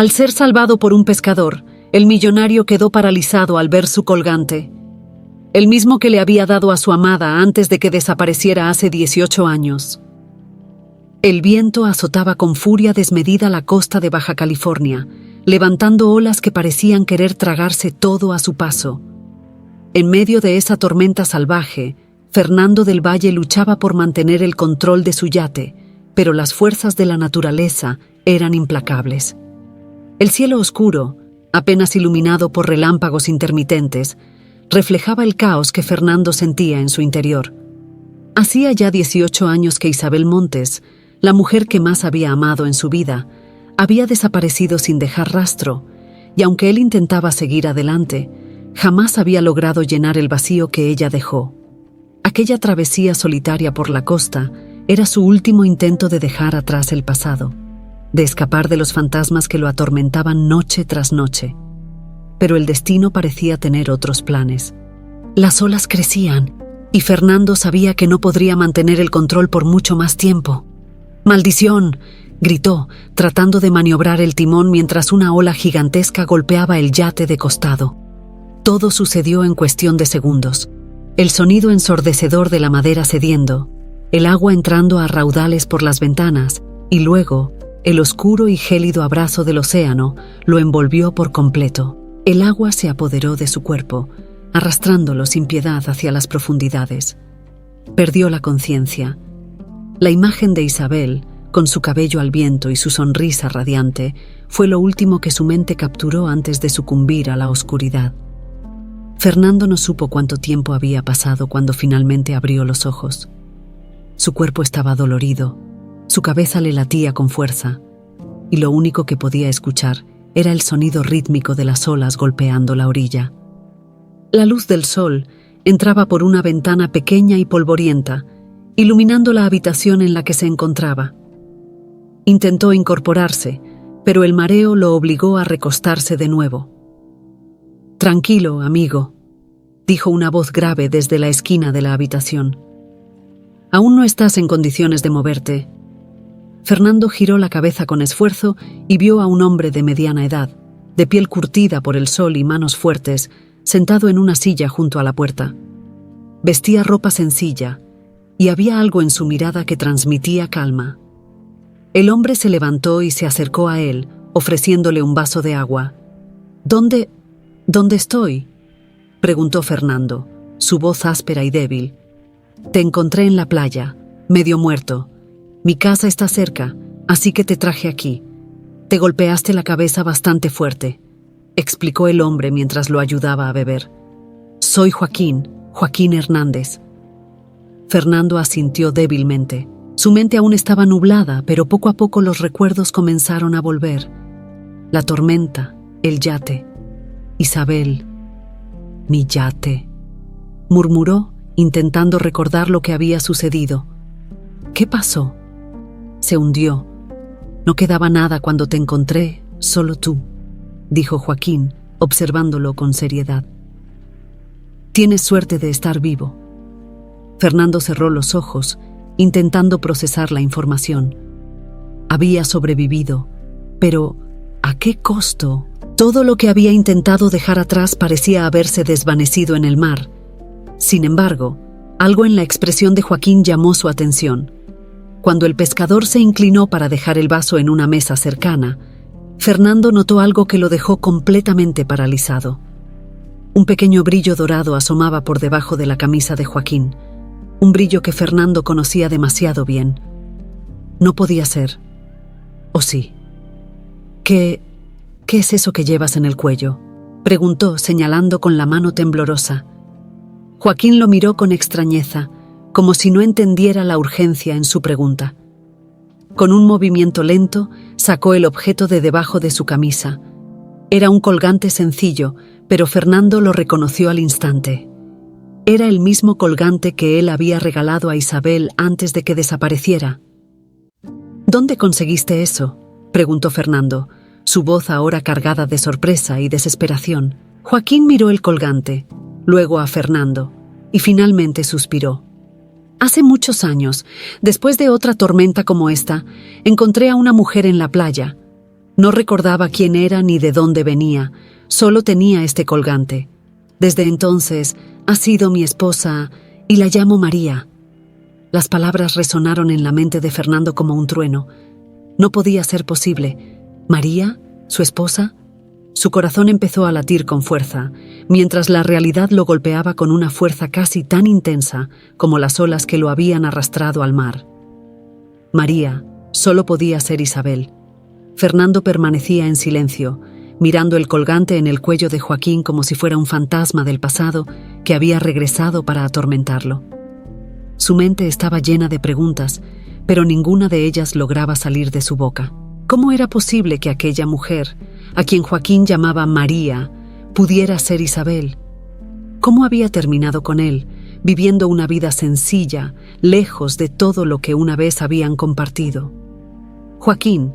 Al ser salvado por un pescador, el millonario quedó paralizado al ver su colgante, el mismo que le había dado a su amada antes de que desapareciera hace 18 años. El viento azotaba con furia desmedida la costa de Baja California, levantando olas que parecían querer tragarse todo a su paso. En medio de esa tormenta salvaje, Fernando del Valle luchaba por mantener el control de su yate, pero las fuerzas de la naturaleza eran implacables. El cielo oscuro, apenas iluminado por relámpagos intermitentes, reflejaba el caos que Fernando sentía en su interior. Hacía ya 18 años que Isabel Montes, la mujer que más había amado en su vida, había desaparecido sin dejar rastro, y aunque él intentaba seguir adelante, jamás había logrado llenar el vacío que ella dejó. Aquella travesía solitaria por la costa era su último intento de dejar atrás el pasado, de escapar de los fantasmas que lo atormentaban noche tras noche. Pero el destino parecía tener otros planes. Las olas crecían, y Fernando sabía que no podría mantener el control por mucho más tiempo. ¡Maldición!, gritó, tratando de maniobrar el timón mientras una ola gigantesca golpeaba el yate de costado. Todo sucedió en cuestión de segundos. El sonido ensordecedor de la madera cediendo, el agua entrando a raudales por las ventanas, y luego, el oscuro y gélido abrazo del océano lo envolvió por completo. El agua se apoderó de su cuerpo, arrastrándolo sin piedad hacia las profundidades. Perdió la conciencia. La imagen de Isabel, con su cabello al viento y su sonrisa radiante, fue lo último que su mente capturó antes de sucumbir a la oscuridad. Fernando no supo cuánto tiempo había pasado cuando finalmente abrió los ojos. Su cuerpo estaba dolorido, su cabeza le latía con fuerza, y lo único que podía escuchar era el sonido rítmico de las olas golpeando la orilla. La luz del sol entraba por una ventana pequeña y polvorienta, iluminando la habitación en la que se encontraba. Intentó incorporarse, pero el mareo lo obligó a recostarse de nuevo. «Tranquilo, amigo», dijo una voz grave desde la esquina de la habitación. «Aún no estás en condiciones de moverte». Fernando giró la cabeza con esfuerzo y vio a un hombre de mediana edad, de piel curtida por el sol y manos fuertes, sentado en una silla junto a la puerta. Vestía ropa sencilla, y había algo en su mirada que transmitía calma. El hombre se levantó y se acercó a él, ofreciéndole un vaso de agua. ¿Dónde estoy?», preguntó Fernando, su voz áspera y débil. «Te encontré en la playa, medio muerto. Mi casa está cerca, así que te traje aquí. Te golpeaste la cabeza bastante fuerte», explicó el hombre mientras lo ayudaba a beber. «Soy Joaquín Hernández». Fernando asintió débilmente. Su mente aún estaba nublada, pero poco a poco los recuerdos comenzaron a volver. La tormenta, el yate. «Isabel, mi yate», murmuró, intentando recordar lo que había sucedido. «¿Qué pasó?» «Se hundió. No quedaba nada cuando te encontré, solo tú», dijo Joaquín, observándolo con seriedad. «Tienes suerte de estar vivo». Fernando cerró los ojos, intentando procesar la información. Había sobrevivido, pero ¿a qué costo? Todo lo que había intentado dejar atrás parecía haberse desvanecido en el mar. Sin embargo, algo en la expresión de Joaquín llamó su atención. Cuando el pescador se inclinó para dejar el vaso en una mesa cercana, Fernando notó algo que lo dejó completamente paralizado. Un pequeño brillo dorado asomaba por debajo de la camisa de Joaquín, un brillo que Fernando conocía demasiado bien. No podía ser. ¿O sí? ¿Qué es eso que llevas en el cuello?, preguntó, señalando con la mano temblorosa. Joaquín lo miró con extrañeza, como si no entendiera la urgencia en su pregunta. Con un movimiento lento, sacó el objeto de debajo de su camisa. Era un colgante sencillo, pero Fernando lo reconoció al instante. Era el mismo colgante que él había regalado a Isabel antes de que desapareciera. «¿Dónde conseguiste eso?», preguntó Fernando, su voz ahora cargada de sorpresa y desesperación. Joaquín miró el colgante, luego a Fernando, y finalmente suspiró. «Hace muchos años, después de otra tormenta como esta, encontré a una mujer en la playa. No recordaba quién era ni de dónde venía, solo tenía este colgante. Desde entonces ha sido mi esposa y la llamo María. Las palabras resonaron en la mente de Fernando como un trueno. No podía ser posible. ¿María? ¿Su esposa? Su corazón empezó a latir con fuerza, mientras la realidad lo golpeaba con una fuerza casi tan intensa como las olas que lo habían arrastrado al mar. María solo podía ser Isabel. Fernando permanecía en silencio, mirando el colgante en el cuello de Joaquín como si fuera un fantasma del pasado que había regresado para atormentarlo. Su mente estaba llena de preguntas, pero ninguna de ellas lograba salir de su boca. ¿Cómo era posible que aquella mujer, a quien Joaquín llamaba María, pudiera ser Isabel? ¿Cómo había terminado con él, viviendo una vida sencilla, lejos de todo lo que una vez habían compartido? Joaquín,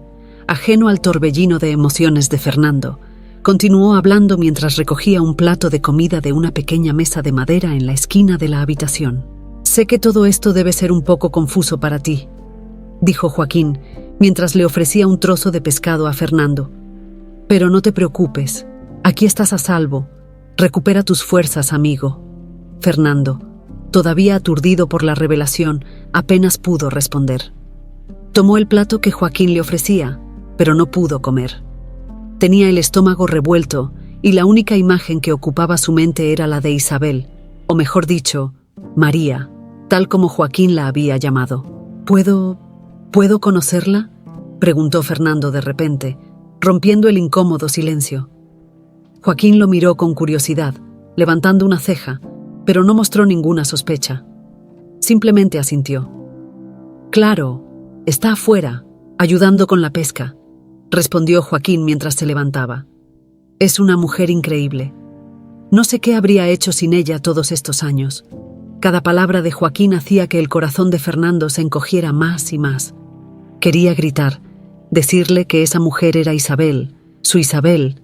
ajeno al torbellino de emociones de Fernando, continuó hablando mientras recogía un plato de comida de una pequeña mesa de madera en la esquina de la habitación. «Sé que todo esto debe ser un poco confuso para ti», dijo Joaquín, mientras le ofrecía un trozo de pescado a Fernando. «Pero no te preocupes, aquí estás a salvo. Recupera tus fuerzas, amigo». Fernando, todavía aturdido por la revelación, apenas pudo responder. Tomó el plato que Joaquín le ofrecía, pero no pudo comer. Tenía el estómago revuelto y la única imagen que ocupaba su mente era la de Isabel, o mejor dicho, María, tal como Joaquín la había llamado. ¿Puedo conocerla?», preguntó Fernando de repente, rompiendo el incómodo silencio. Joaquín lo miró con curiosidad, levantando una ceja, pero no mostró ninguna sospecha. Simplemente asintió. «Claro, está afuera, ayudando con la pesca», respondió Joaquín mientras se levantaba. «Es una mujer increíble. No sé qué habría hecho sin ella todos estos años». Cada palabra de Joaquín hacía que el corazón de Fernando se encogiera más y más. Quería gritar, decirle que esa mujer era Isabel, su Isabel,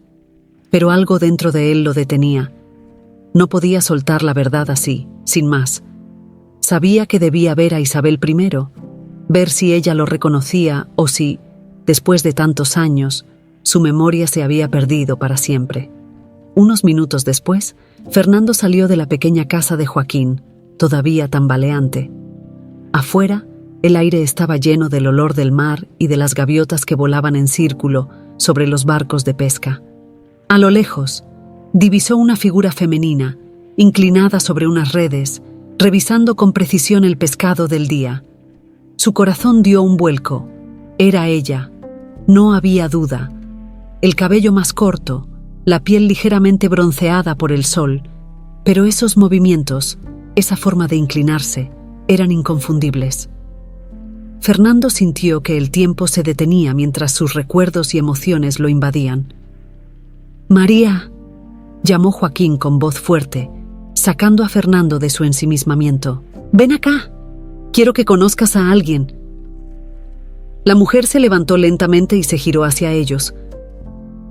pero algo dentro de él lo detenía. No podía soltar la verdad así, sin más. Sabía que debía ver a Isabel primero, ver si ella lo reconocía o si, después de tantos años, su memoria se había perdido para siempre. Unos minutos después, Fernando salió de la pequeña casa de Joaquín, todavía tambaleante. Afuera, el aire estaba lleno del olor del mar y de las gaviotas que volaban en círculo sobre los barcos de pesca. A lo lejos, divisó una figura femenina, inclinada sobre unas redes, revisando con precisión el pescado del día. Su corazón dio un vuelco. Era ella. No había duda. El cabello más corto, la piel ligeramente bronceada por el sol, pero esos movimientos, esa forma de inclinarse, eran inconfundibles. Fernando sintió que el tiempo se detenía mientras sus recuerdos y emociones lo invadían. «María», llamó Joaquín con voz fuerte, sacando a Fernando de su ensimismamiento. «Ven acá. Quiero que conozcas a alguien». La mujer se levantó lentamente y se giró hacia ellos.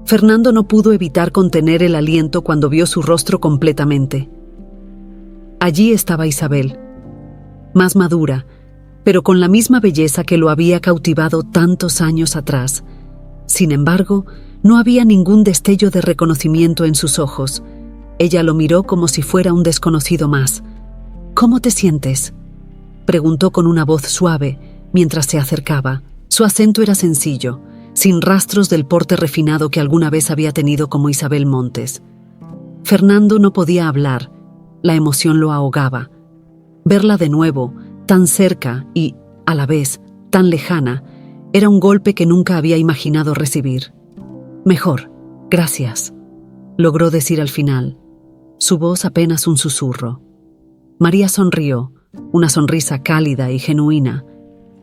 Fernando no pudo evitar contener el aliento cuando vio su rostro completamente. Allí estaba Isabel, más madura, pero con la misma belleza que lo había cautivado tantos años atrás. Sin embargo, no había ningún destello de reconocimiento en sus ojos. Ella lo miró como si fuera un desconocido más. «¿Cómo te sientes?», preguntó con una voz suave mientras se acercaba. Su acento era sencillo, sin rastros del porte refinado que alguna vez había tenido como Isabel Montes. Fernando no podía hablar. La emoción lo ahogaba. Verla de nuevo, tan cerca y, a la vez, tan lejana, era un golpe que nunca había imaginado recibir. «Mejor, gracias», logró decir al final, su voz apenas un susurro. María sonrió, una sonrisa cálida y genuina,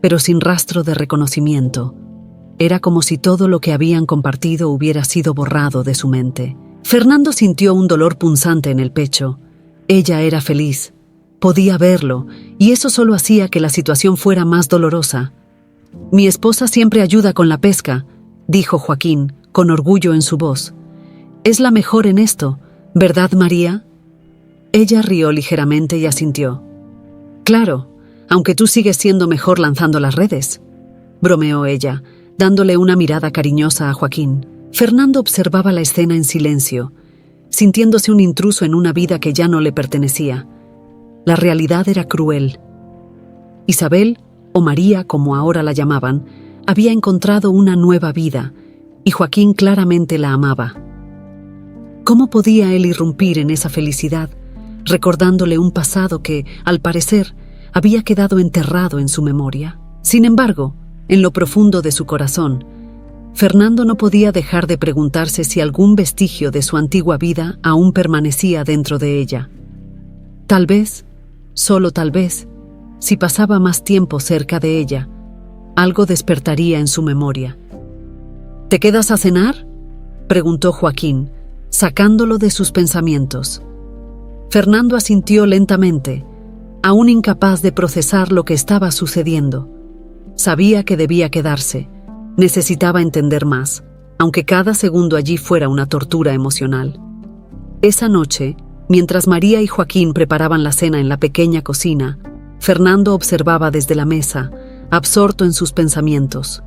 pero sin rastro de reconocimiento. Era como si todo lo que habían compartido hubiera sido borrado de su mente. Fernando sintió un dolor punzante en el pecho. Ella era feliz. Podía verlo, y eso solo hacía que la situación fuera más dolorosa. «Mi esposa siempre ayuda con la pesca», dijo Joaquín, con orgullo en su voz. «Es la mejor en esto, ¿verdad, María?». Ella rió ligeramente y asintió. «Claro, aunque tú sigues siendo mejor lanzando las redes», bromeó ella, dándole una mirada cariñosa a Joaquín. Fernando observaba la escena en silencio, sintiéndose un intruso en una vida que ya no le pertenecía. La realidad era cruel. Isabel, o María como ahora la llamaban, había encontrado una nueva vida, y Joaquín claramente la amaba. ¿Cómo podía él irrumpir en esa felicidad, recordándole un pasado que, al parecer, había quedado enterrado en su memoria? Sin embargo, en lo profundo de su corazón, Fernando no podía dejar de preguntarse si algún vestigio de su antigua vida aún permanecía dentro de ella. Tal vez, solo tal vez, si pasaba más tiempo cerca de ella, algo despertaría en su memoria. ¿Te quedas a cenar?, preguntó Joaquín, sacándolo de sus pensamientos. Fernando asintió lentamente, aún incapaz de procesar lo que estaba sucediendo. Sabía que debía quedarse. Necesitaba entender más, aunque cada segundo allí fuera una tortura emocional. Esa noche, mientras María y Joaquín preparaban la cena en la pequeña cocina, Fernando observaba desde la mesa, absorto en sus pensamientos.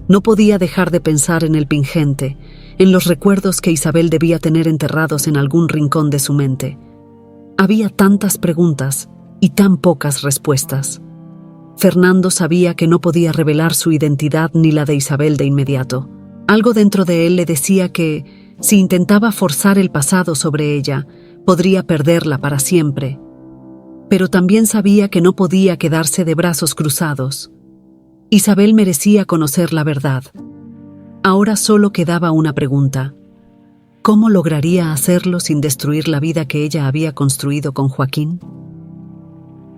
No podía dejar de pensar en el pingente, en los recuerdos que Isabel debía tener enterrados en algún rincón de su mente. Había tantas preguntas y tan pocas respuestas. Fernando sabía que no podía revelar su identidad ni la de Isabel de inmediato. Algo dentro de él le decía que, si intentaba forzar el pasado sobre ella, podría perderla para siempre. Pero también sabía que no podía quedarse de brazos cruzados. Isabel merecía conocer la verdad. Ahora solo quedaba una pregunta. ¿Cómo lograría hacerlo sin destruir la vida que ella había construido con Joaquín?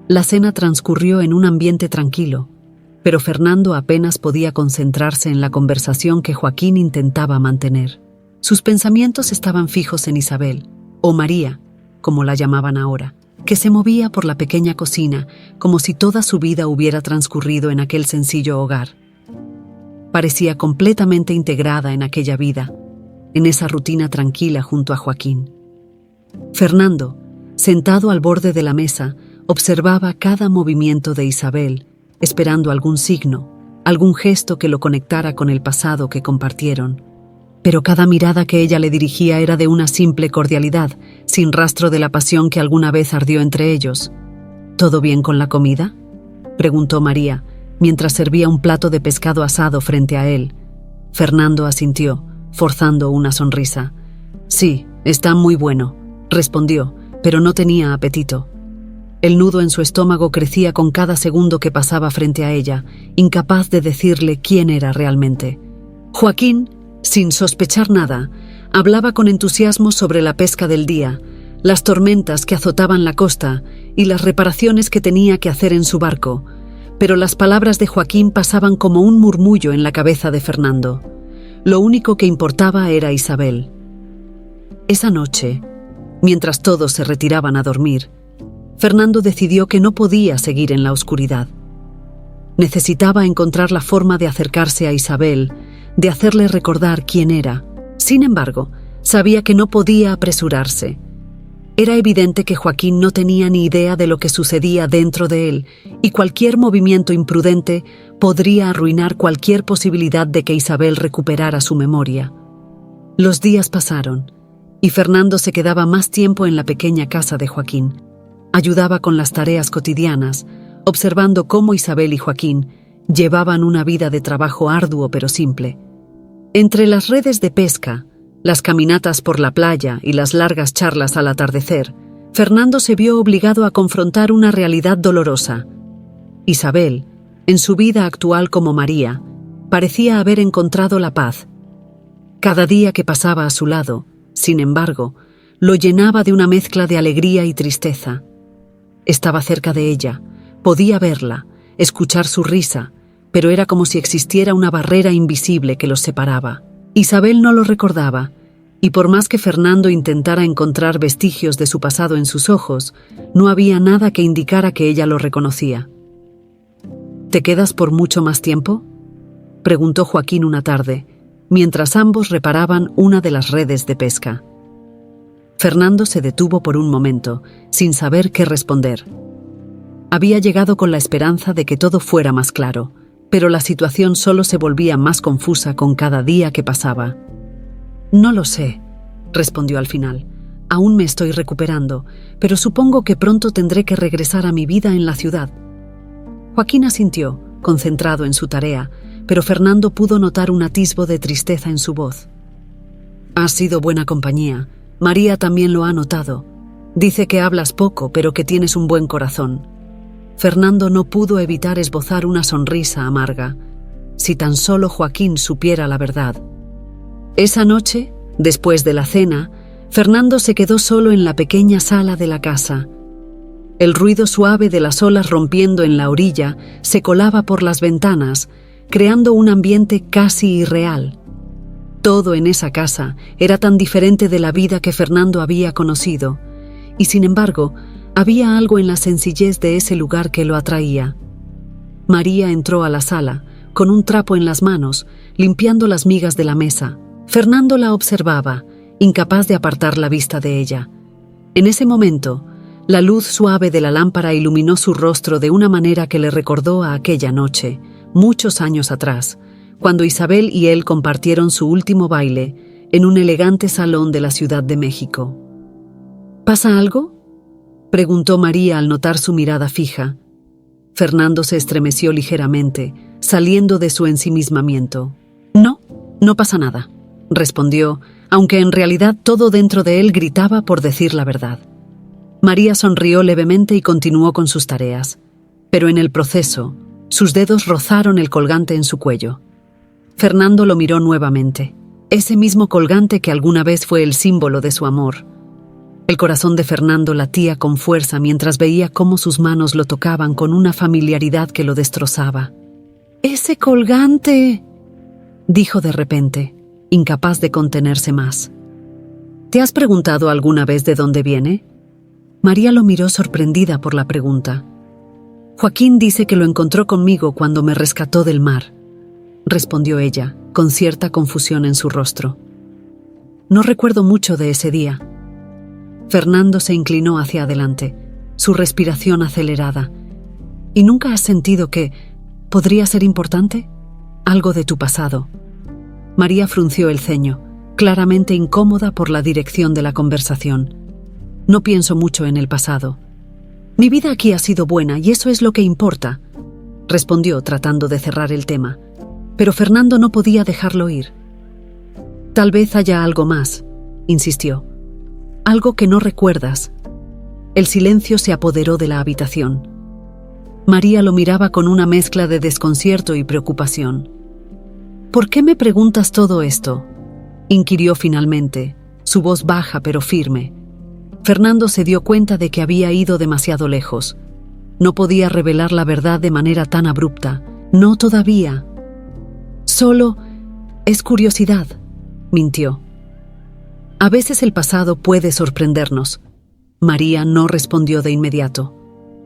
La cena transcurrió en un ambiente tranquilo, pero Fernando apenas podía concentrarse en la conversación que Joaquín intentaba mantener. Sus pensamientos estaban fijos en Isabel, o María, como la llamaban ahora, que se movía por la pequeña cocina como si toda su vida hubiera transcurrido en aquel sencillo hogar. Parecía completamente integrada en aquella vida, en esa rutina tranquila junto a Joaquín. Fernando, sentado al borde de la mesa, observaba cada movimiento de Isabel, esperando algún signo, algún gesto que lo conectara con el pasado que compartieron. Pero cada mirada que ella le dirigía era de una simple cordialidad, sin rastro de la pasión que alguna vez ardió entre ellos. ¿Todo bien con la comida?, preguntó María, mientras servía un plato de pescado asado frente a él. Fernando asintió, forzando una sonrisa. «Sí, está muy bueno», respondió, pero no tenía apetito. El nudo en su estómago crecía con cada segundo que pasaba frente a ella, incapaz de decirle quién era realmente. Joaquín, sin sospechar nada, hablaba con entusiasmo sobre la pesca del día, las tormentas que azotaban la costa y las reparaciones que tenía que hacer en su barco, pero las palabras de Joaquín pasaban como un murmullo en la cabeza de Fernando. Lo único que importaba era Isabel. Esa noche, mientras todos se retiraban a dormir, Fernando decidió que no podía seguir en la oscuridad. Necesitaba encontrar la forma de acercarse a Isabel, de hacerle recordar quién era. Sin embargo, sabía que no podía apresurarse. Era evidente que Joaquín no tenía ni idea de lo que sucedía dentro de él, y cualquier movimiento imprudente podría arruinar cualquier posibilidad de que Isabel recuperara su memoria. Los días pasaron, y Fernando se quedaba más tiempo en la pequeña casa de Joaquín. Ayudaba con las tareas cotidianas, observando cómo Isabel y Joaquín llevaban una vida de trabajo arduo pero simple. Entre las redes de pesca, las caminatas por la playa y las largas charlas al atardecer, Fernando se vio obligado a confrontar una realidad dolorosa. Isabel, en su vida actual como María, parecía haber encontrado la paz. Cada día que pasaba a su lado, sin embargo, lo llenaba de una mezcla de alegría y tristeza. Estaba cerca de ella, podía verla, escuchar su risa, pero era como si existiera una barrera invisible que los separaba. Isabel no lo recordaba, y por más que Fernando intentara encontrar vestigios de su pasado en sus ojos, no había nada que indicara que ella lo reconocía. «¿Te quedas por mucho más tiempo?», preguntó Joaquín una tarde, mientras ambos reparaban una de las redes de pesca. Fernando se detuvo por un momento, sin saber qué responder. Había llegado con la esperanza de que todo fuera más claro, pero la situación solo se volvía más confusa con cada día que pasaba. «No lo sé», respondió al final. «Aún me estoy recuperando, pero supongo que pronto tendré que regresar a mi vida en la ciudad». Joaquín asintió, concentrado en su tarea, pero Fernando pudo notar un atisbo de tristeza en su voz. «Has sido buena compañía. María también lo ha notado. Dice que hablas poco, pero que tienes un buen corazón». Fernando no pudo evitar esbozar una sonrisa amarga. Si tan solo Joaquín supiera la verdad. Esa noche, después de la cena, Fernando se quedó solo en la pequeña sala de la casa. El ruido suave de las olas rompiendo en la orilla se colaba por las ventanas, creando un ambiente casi irreal. Todo en esa casa era tan diferente de la vida que Fernando había conocido, y sin embargo, había algo en la sencillez de ese lugar que lo atraía. María entró a la sala, con un trapo en las manos, limpiando las migas de la mesa. Fernando la observaba, incapaz de apartar la vista de ella. En ese momento, la luz suave de la lámpara iluminó su rostro de una manera que le recordó a aquella noche, muchos años atrás, cuando Isabel y él compartieron su último baile en un elegante salón de la Ciudad de México. ¿Pasa algo?, preguntó María al notar su mirada fija. Fernando se estremeció ligeramente, saliendo de su ensimismamiento. «No, no pasa nada», respondió, aunque en realidad todo dentro de él gritaba por decir la verdad. María sonrió levemente y continuó con sus tareas, pero en el proceso, sus dedos rozaron el colgante en su cuello. Fernando lo miró nuevamente, ese mismo colgante que alguna vez fue el símbolo de su amor. El corazón de Fernando latía con fuerza mientras veía cómo sus manos lo tocaban con una familiaridad que lo destrozaba. «¡Ese colgante!», dijo de repente, incapaz de contenerse más. «¿Te has preguntado alguna vez de dónde viene?». María lo miró sorprendida por la pregunta. «Joaquín dice que lo encontró conmigo cuando me rescató del mar», respondió ella, con cierta confusión en su rostro. «No recuerdo mucho de ese día». Fernando se inclinó hacia adelante, su respiración acelerada. «¿Y nunca has sentido que podría ser importante? Algo de tu pasado». María frunció el ceño, claramente incómoda por la dirección de la conversación. «No pienso mucho en el pasado. Mi vida aquí ha sido buena y eso es lo que importa», respondió tratando de cerrar el tema. Pero Fernando no podía dejarlo ir. «Tal vez haya algo más», insistió. «Algo que no recuerdas». El silencio se apoderó de la habitación. María lo miraba con una mezcla de desconcierto y preocupación. «¿Por qué me preguntas todo esto?», inquirió finalmente, su voz baja pero firme. Fernando se dio cuenta de que había ido demasiado lejos. No podía revelar la verdad de manera tan abrupta. «No todavía. Solo es curiosidad», mintió. «A veces el pasado puede sorprendernos». María no respondió de inmediato.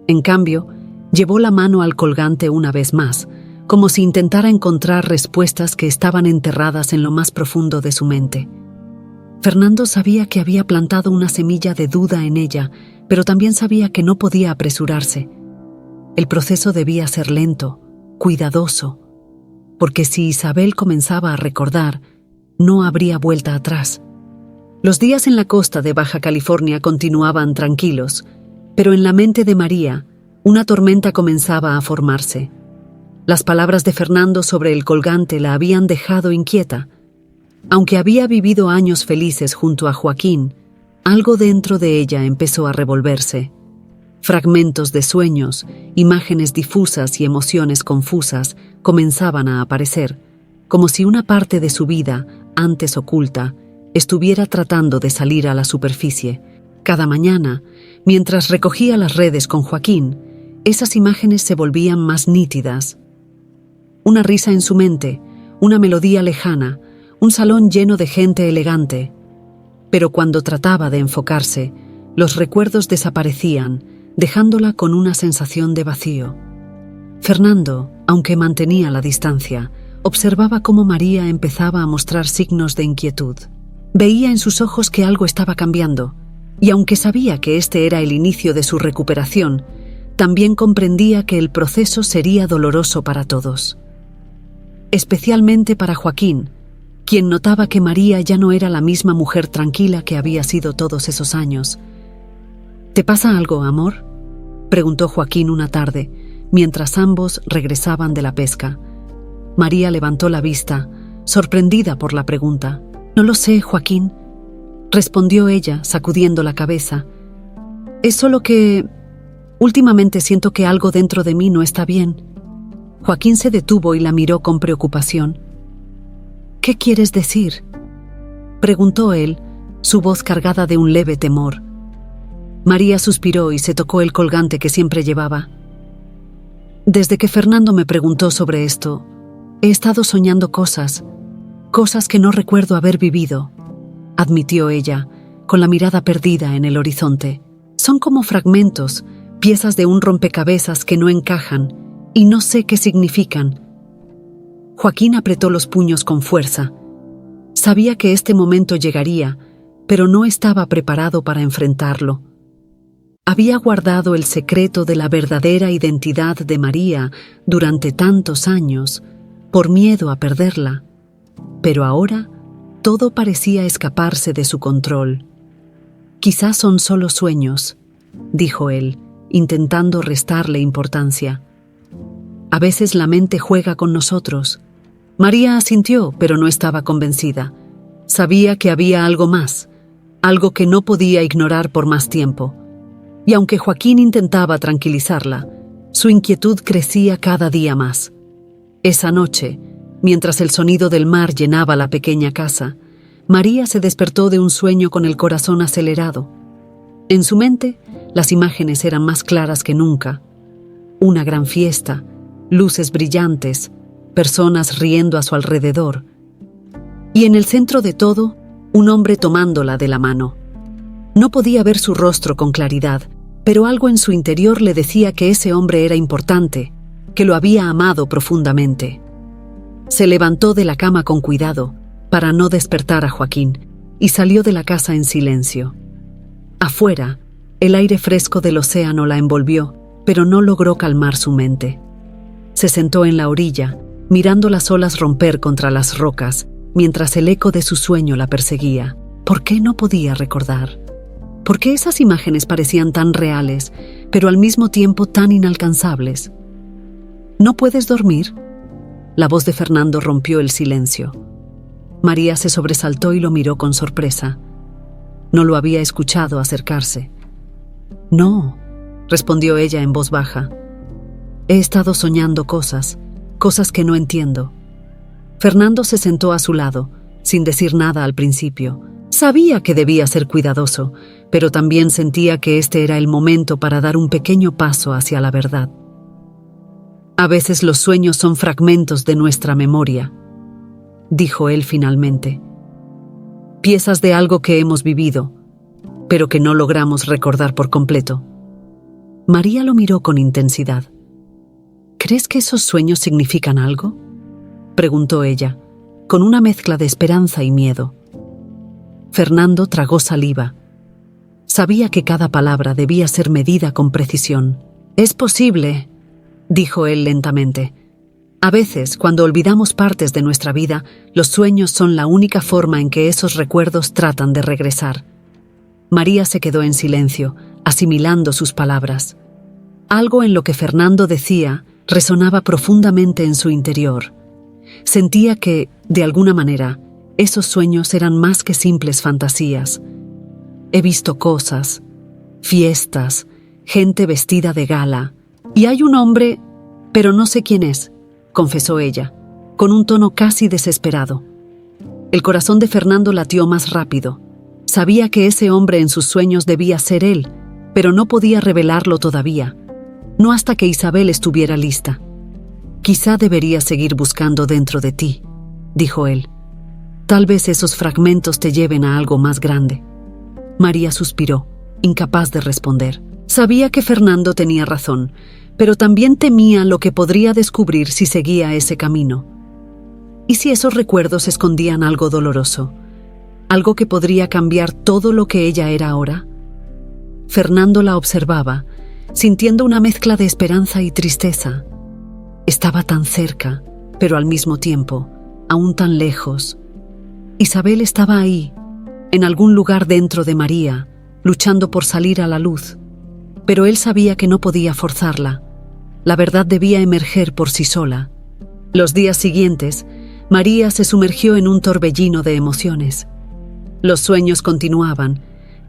En cambio, llevó la mano al colgante una vez más, como si intentara encontrar respuestas que estaban enterradas en lo más profundo de su mente. Fernando sabía que había plantado una semilla de duda en ella, pero también sabía que no podía apresurarse. El proceso debía ser lento, cuidadoso, porque si Isabel comenzaba a recordar, no habría vuelta atrás. Los días en la costa de Baja California continuaban tranquilos, pero en la mente de María, una tormenta comenzaba a formarse. Las palabras de Fernando sobre el colgante la habían dejado inquieta. Aunque había vivido años felices junto a Joaquín, algo dentro de ella empezó a revolverse. Fragmentos de sueños, imágenes difusas y emociones confusas comenzaban a aparecer, como si una parte de su vida, antes oculta, estuviera tratando de salir a la superficie. Cada mañana, mientras recogía las redes con Joaquín, esas imágenes se volvían más nítidas. Una risa en su mente, una melodía lejana, un salón lleno de gente elegante. Pero cuando trataba de enfocarse, los recuerdos desaparecían, dejándola con una sensación de vacío. Fernando, aunque mantenía la distancia, observaba cómo María empezaba a mostrar signos de inquietud. Veía en sus ojos que algo estaba cambiando, y aunque sabía que este era el inicio de su recuperación, también comprendía que el proceso sería doloroso para todos. especialmente para Joaquín, quien notaba que María ya no era la misma mujer tranquila que había sido todos esos años. ¿Te pasa algo, amor?, preguntó Joaquín una tarde, mientras ambos regresaban de la pesca. María levantó la vista, sorprendida por la pregunta. «No lo sé, Joaquín», respondió ella, sacudiendo la cabeza. «Es solo que últimamente siento que algo dentro de mí no está bien». Joaquín se detuvo y la miró con preocupación. «¿Qué quieres decir?», preguntó él, su voz cargada de un leve temor. María suspiró y se tocó el colgante que siempre llevaba. «Desde que Fernando me preguntó sobre esto, he estado soñando cosas que no recuerdo haber vivido», admitió ella, con la mirada perdida en el horizonte. «Son como fragmentos, piezas de un rompecabezas que no encajan, y no sé qué significan». Joaquín apretó los puños con fuerza. Sabía que este momento llegaría, pero no estaba preparado para enfrentarlo. Había guardado el secreto de la verdadera identidad de María durante tantos años, por miedo a perderla, pero ahora todo parecía escaparse de su control. «Quizás son solo sueños», dijo él, intentando restarle importancia. «A veces la mente juega con nosotros». María asintió, pero no estaba convencida. Sabía que había algo más, algo que no podía ignorar por más tiempo. Y aunque Joaquín intentaba tranquilizarla, su inquietud crecía cada día más. Esa noche, mientras el sonido del mar llenaba la pequeña casa, María se despertó de un sueño con el corazón acelerado. En su mente, las imágenes eran más claras que nunca. Una gran fiesta, luces brillantes, personas riendo a su alrededor. Y en el centro de todo, un hombre tomándola de la mano. No podía ver su rostro con claridad, pero algo en su interior le decía que ese hombre era importante, que lo había amado profundamente. Se levantó de la cama con cuidado, para no despertar a Joaquín, y salió de la casa en silencio. Afuera, el aire fresco del océano la envolvió, pero no logró calmar su mente. Se sentó en la orilla, mirando las olas romper contra las rocas, mientras el eco de su sueño la perseguía. ¿Por qué no podía recordar? ¿Por qué esas imágenes parecían tan reales, pero al mismo tiempo tan inalcanzables? ¿No puedes dormir?, la voz de Fernando rompió el silencio. María se sobresaltó y lo miró con sorpresa. No lo había escuchado acercarse. «No», respondió ella en voz baja. «He estado soñando cosas que no entiendo». Fernando se sentó a su lado, sin decir nada al principio. Sabía que debía ser cuidadoso, pero también sentía que este era el momento para dar un pequeño paso hacia la verdad. «A veces los sueños son fragmentos de nuestra memoria», dijo él finalmente. «Piezas de algo que hemos vivido, pero que no logramos recordar por completo». María lo miró con intensidad. «¿Crees que esos sueños significan algo?», preguntó ella, con una mezcla de esperanza y miedo. Fernando tragó saliva. Sabía que cada palabra debía ser medida con precisión. «Es posible», dijo él lentamente. «A veces, cuando olvidamos partes de nuestra vida, los sueños son la única forma en que esos recuerdos tratan de regresar». María se quedó en silencio, asimilando sus palabras. Algo en lo que Fernando decía resonaba profundamente en su interior. Sentía que, de alguna manera, esos sueños eran más que simples fantasías. «He visto cosas, fiestas, gente vestida de gala, y hay un hombre, pero no sé quién es», confesó ella, con un tono casi desesperado. El corazón de Fernando latió más rápido. Sabía que ese hombre en sus sueños debía ser él, pero no podía revelarlo todavía, no hasta que Isabel estuviera lista. «Quizá deberías seguir buscando dentro de ti», dijo él. «Tal vez esos fragmentos te lleven a algo más grande». María suspiró, incapaz de responder. Sabía que Fernando tenía razón, pero también temía lo que podría descubrir si seguía ese camino. ¿Y si esos recuerdos escondían algo doloroso? ¿Algo que podría cambiar todo lo que ella era ahora? Fernando la observaba, sintiendo una mezcla de esperanza y tristeza. Estaba tan cerca, pero al mismo tiempo, aún tan lejos. Isabel estaba ahí, en algún lugar dentro de María, luchando por salir a la luz, pero él sabía que no podía forzarla. La verdad debía emerger por sí sola. Los días siguientes, María se sumergió en un torbellino de emociones. Los sueños continuaban,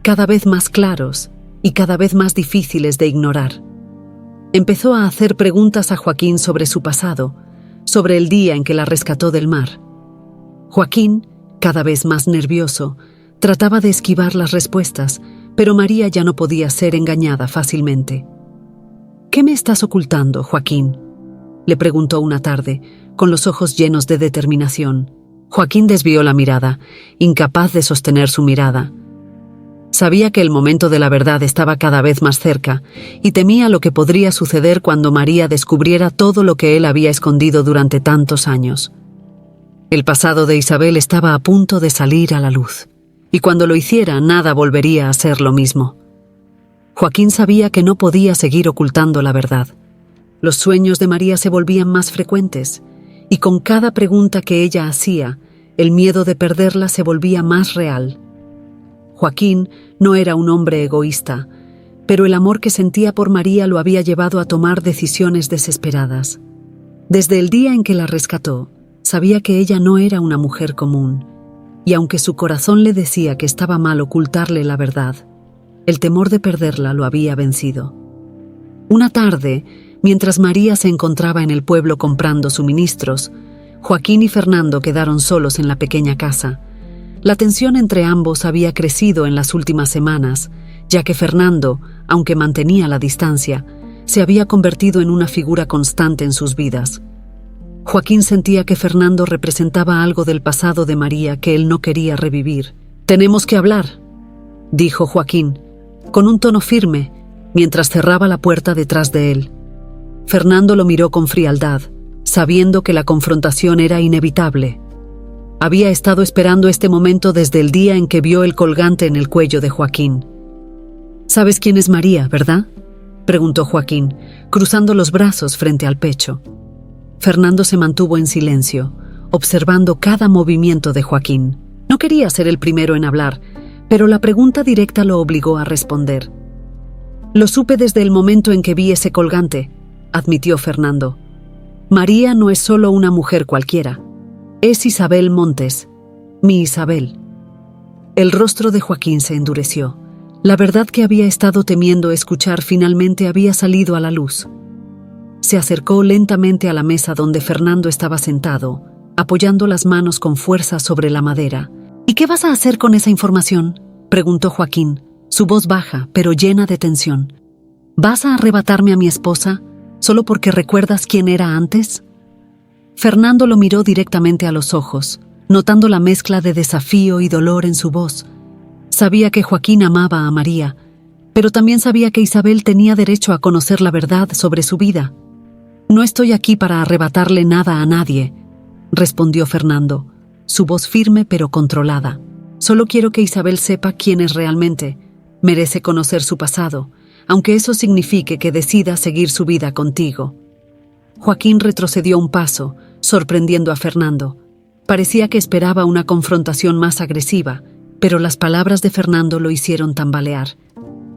cada vez más claros y cada vez más difíciles de ignorar. Empezó a hacer preguntas a Joaquín sobre su pasado, sobre el día en que la rescató del mar. Joaquín, cada vez más nervioso, trataba de esquivar las respuestas, pero María ya no podía ser engañada fácilmente. «¿Qué me estás ocultando, Joaquín?», le preguntó una tarde, con los ojos llenos de determinación. Joaquín desvió la mirada, incapaz de sostener su mirada. Sabía que el momento de la verdad estaba cada vez más cerca y temía lo que podría suceder cuando María descubriera todo lo que él había escondido durante tantos años. El pasado de Isabel estaba a punto de salir a la luz, y cuando lo hiciera nada volvería a ser lo mismo. Joaquín sabía que no podía seguir ocultando la verdad. Los sueños de María se volvían más frecuentes, y con cada pregunta que ella hacía, el miedo de perderla se volvía más real. Joaquín no era un hombre egoísta, pero el amor que sentía por María lo había llevado a tomar decisiones desesperadas. Desde el día en que la rescató, sabía que ella no era una mujer común, y aunque su corazón le decía que estaba mal ocultarle la verdad, el temor de perderla lo había vencido. Una tarde, mientras María se encontraba en el pueblo comprando suministros, Joaquín y Fernando quedaron solos en la pequeña casa. La tensión entre ambos había crecido en las últimas semanas, ya que Fernando, aunque mantenía la distancia, se había convertido en una figura constante en sus vidas. Joaquín sentía que Fernando representaba algo del pasado de María que él no quería revivir. «Tenemos que hablar», dijo Joaquín, con un tono firme, mientras cerraba la puerta detrás de él. Fernando lo miró con frialdad, sabiendo que la confrontación era inevitable. Había estado esperando este momento desde el día en que vio el colgante en el cuello de Joaquín. «¿Sabes quién es María, verdad?», preguntó Joaquín, cruzando los brazos frente al pecho. Fernando se mantuvo en silencio, observando cada movimiento de Joaquín. No quería ser el primero en hablar, pero la pregunta directa lo obligó a responder. «Lo supe desde el momento en que vi ese colgante», admitió Fernando. «María no es solo una mujer cualquiera. Es Isabel Montes, mi Isabel». El rostro de Joaquín se endureció. La verdad que había estado temiendo escuchar finalmente había salido a la luz. Se acercó lentamente a la mesa donde Fernando estaba sentado, apoyando las manos con fuerza sobre la madera. «¿Y qué vas a hacer con esa información?», preguntó Joaquín, su voz baja, pero llena de tensión. «¿Vas a arrebatarme a mi esposa solo porque recuerdas quién era antes?». Fernando lo miró directamente a los ojos, notando la mezcla de desafío y dolor en su voz. Sabía que Joaquín amaba a María, pero también sabía que Isabel tenía derecho a conocer la verdad sobre su vida. «No estoy aquí para arrebatarle nada a nadie», respondió Fernando, su voz firme pero controlada. «Solo quiero que Isabel sepa quién es realmente. Merece conocer su pasado, aunque eso signifique que decida seguir su vida contigo». Joaquín retrocedió un paso, sorprendiendo a Fernando. Parecía que esperaba una confrontación más agresiva, pero las palabras de Fernando lo hicieron tambalear.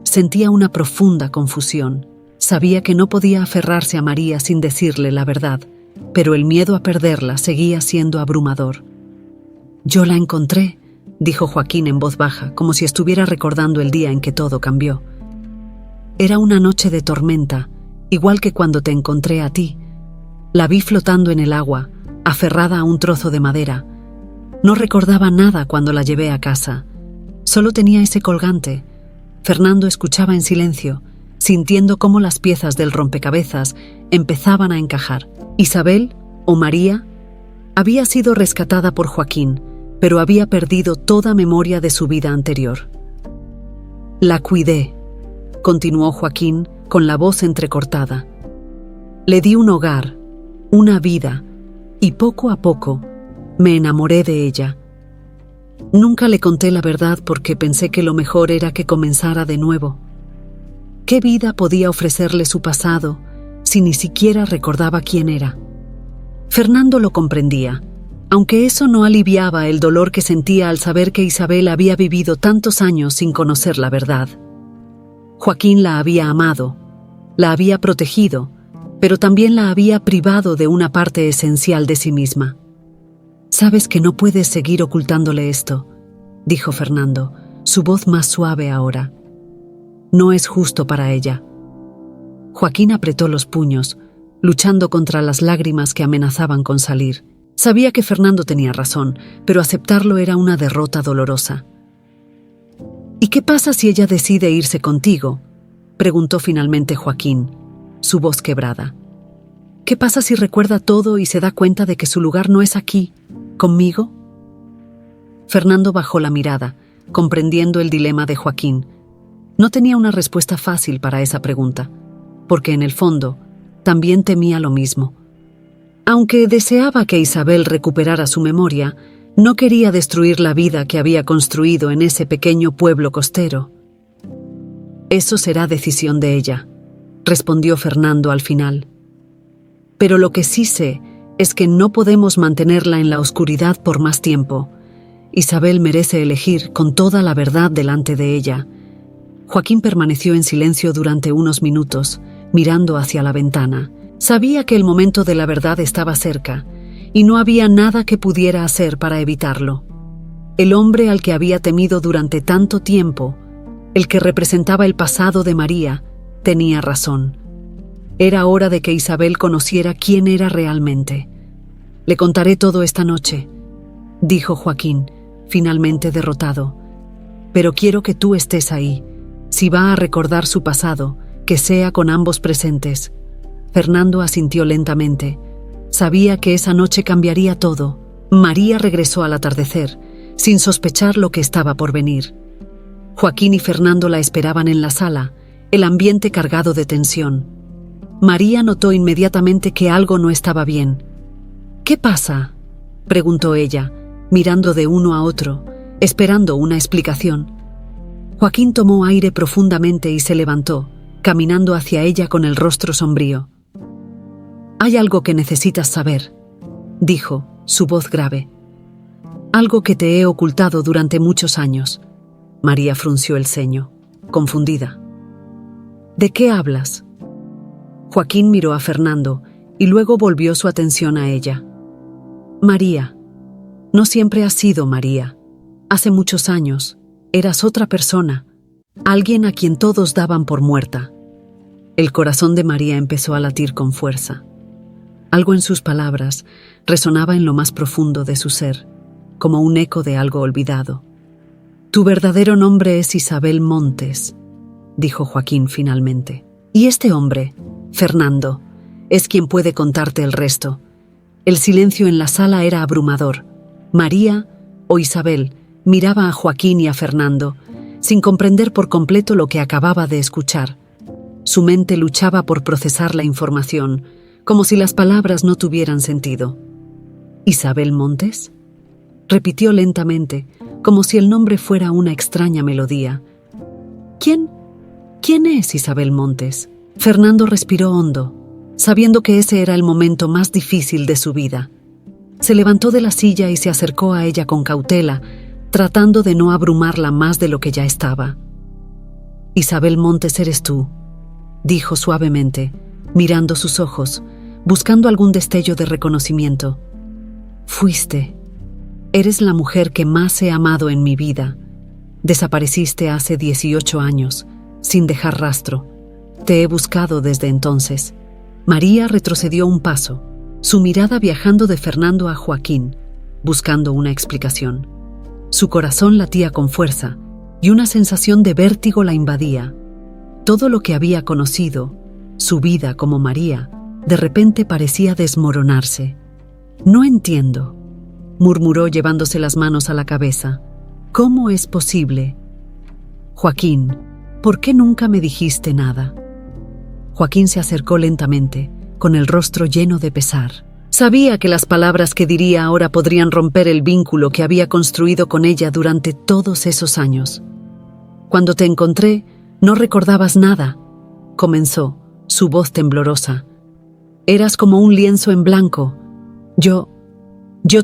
Sentía una profunda confusión. Sabía que no podía aferrarse a María sin decirle la verdad, pero el miedo a perderla seguía siendo abrumador. «Yo la encontré», dijo Joaquín en voz baja, como si estuviera recordando el día en que todo cambió. «Era una noche de tormenta, igual que cuando te encontré a ti. La vi flotando en el agua, aferrada a un trozo de madera. No recordaba nada cuando la llevé a casa. Solo tenía ese colgante». Fernando escuchaba en silencio, sintiendo cómo las piezas del rompecabezas empezaban a encajar. Isabel, o María, había sido rescatada por Joaquín, pero había perdido toda memoria de su vida anterior. «La cuidé», continuó Joaquín con la voz entrecortada. «Le di un hogar, una vida, y poco a poco me enamoré de ella. Nunca le conté la verdad porque pensé que lo mejor era que comenzara de nuevo. ¿Qué vida podía ofrecerle su pasado si ni siquiera recordaba quién era?». Fernando lo comprendía, aunque eso no aliviaba el dolor que sentía al saber que Isabel había vivido tantos años sin conocer la verdad. Joaquín la había amado, la había protegido, pero también la había privado de una parte esencial de sí misma. «Sabes que no puedes seguir ocultándole esto», dijo Fernando, su voz más suave ahora. «No es justo para ella». Joaquín apretó los puños, luchando contra las lágrimas que amenazaban con salir. Sabía que Fernando tenía razón, pero aceptarlo era una derrota dolorosa. «¿Y qué pasa si ella decide irse contigo?», preguntó finalmente Joaquín, su voz quebrada. «¿Qué pasa si recuerda todo y se da cuenta de que su lugar no es aquí, conmigo?» Fernando bajó la mirada, comprendiendo el dilema de Joaquín. No tenía una respuesta fácil para esa pregunta, porque en el fondo también temía lo mismo. Aunque deseaba que Isabel recuperara su memoria, no quería destruir la vida que había construido en ese pequeño pueblo costero. «Eso será decisión de ella», respondió Fernando al final. «Pero lo que sí sé es que no podemos mantenerla en la oscuridad por más tiempo. Isabel merece elegir con toda la verdad delante de ella». Joaquín permaneció en silencio durante unos minutos, mirando hacia la ventana. Sabía que el momento de la verdad estaba cerca, y no había nada que pudiera hacer para evitarlo. El hombre al que había temido durante tanto tiempo, el que representaba el pasado de María, tenía razón. Era hora de que Isabel conociera quién era realmente. «Le contaré todo esta noche», dijo Joaquín, finalmente derrotado. «Pero quiero que tú estés ahí. Si va a recordar su pasado, que sea con ambos presentes». Fernando asintió lentamente. Sabía que esa noche cambiaría todo. María regresó al atardecer, sin sospechar lo que estaba por venir. Joaquín y Fernando la esperaban en la sala, el ambiente cargado de tensión. María notó inmediatamente que algo no estaba bien. «¿Qué pasa?», preguntó ella, mirando de uno a otro, esperando una explicación. Joaquín tomó aire profundamente y se levantó, caminando hacia ella con el rostro sombrío. «Hay algo que necesitas saber», dijo, su voz grave. «Algo que te he ocultado durante muchos años». María frunció el ceño, confundida. «¿De qué hablas?». Joaquín miró a Fernando y luego volvió su atención a ella. «María, no siempre has sido María. Hace muchos años eras otra persona, alguien a quien todos daban por muerta». El corazón de María empezó a latir con fuerza. Algo en sus palabras resonaba en lo más profundo de su ser, como un eco de algo olvidado. «Tu verdadero nombre es Isabel Montes», dijo Joaquín finalmente. «Y este hombre, Fernando, es quien puede contarte el resto». El silencio en la sala era abrumador. María, o Isabel, miraba a Joaquín y a Fernando, sin comprender por completo lo que acababa de escuchar. Su mente luchaba por procesar la información, como si las palabras no tuvieran sentido. «¿Isabel Montes?», repitió lentamente, como si el nombre fuera una extraña melodía. ¿Quién es Isabel Montes?». Fernando respiró hondo, sabiendo que ese era el momento más difícil de su vida. Se levantó de la silla y se acercó a ella con cautela, tratando de no abrumarla más de lo que ya estaba. «Isabel Montes eres tú», dijo suavemente, mirando sus ojos, buscando algún destello de reconocimiento. «Fuiste. Eres la mujer que más he amado en mi vida. Desapareciste hace 18 años, sin dejar rastro. Te he buscado desde entonces». María retrocedió un paso, su mirada viajando de Fernando a Joaquín, buscando una explicación. Su corazón latía con fuerza y una sensación de vértigo la invadía. Todo lo que había conocido, su vida como María, de repente parecía desmoronarse. «No entiendo», murmuró llevándose las manos a la cabeza. «¿Cómo es posible? Joaquín, ¿por qué nunca me dijiste nada?». Joaquín se acercó lentamente, con el rostro lleno de pesar. Sabía que las palabras que diría ahora podrían romper el vínculo que había construido con ella durante todos esos años. «Cuando te encontré, no recordabas nada», comenzó, su voz temblorosa. «Eras como un lienzo en blanco. Yo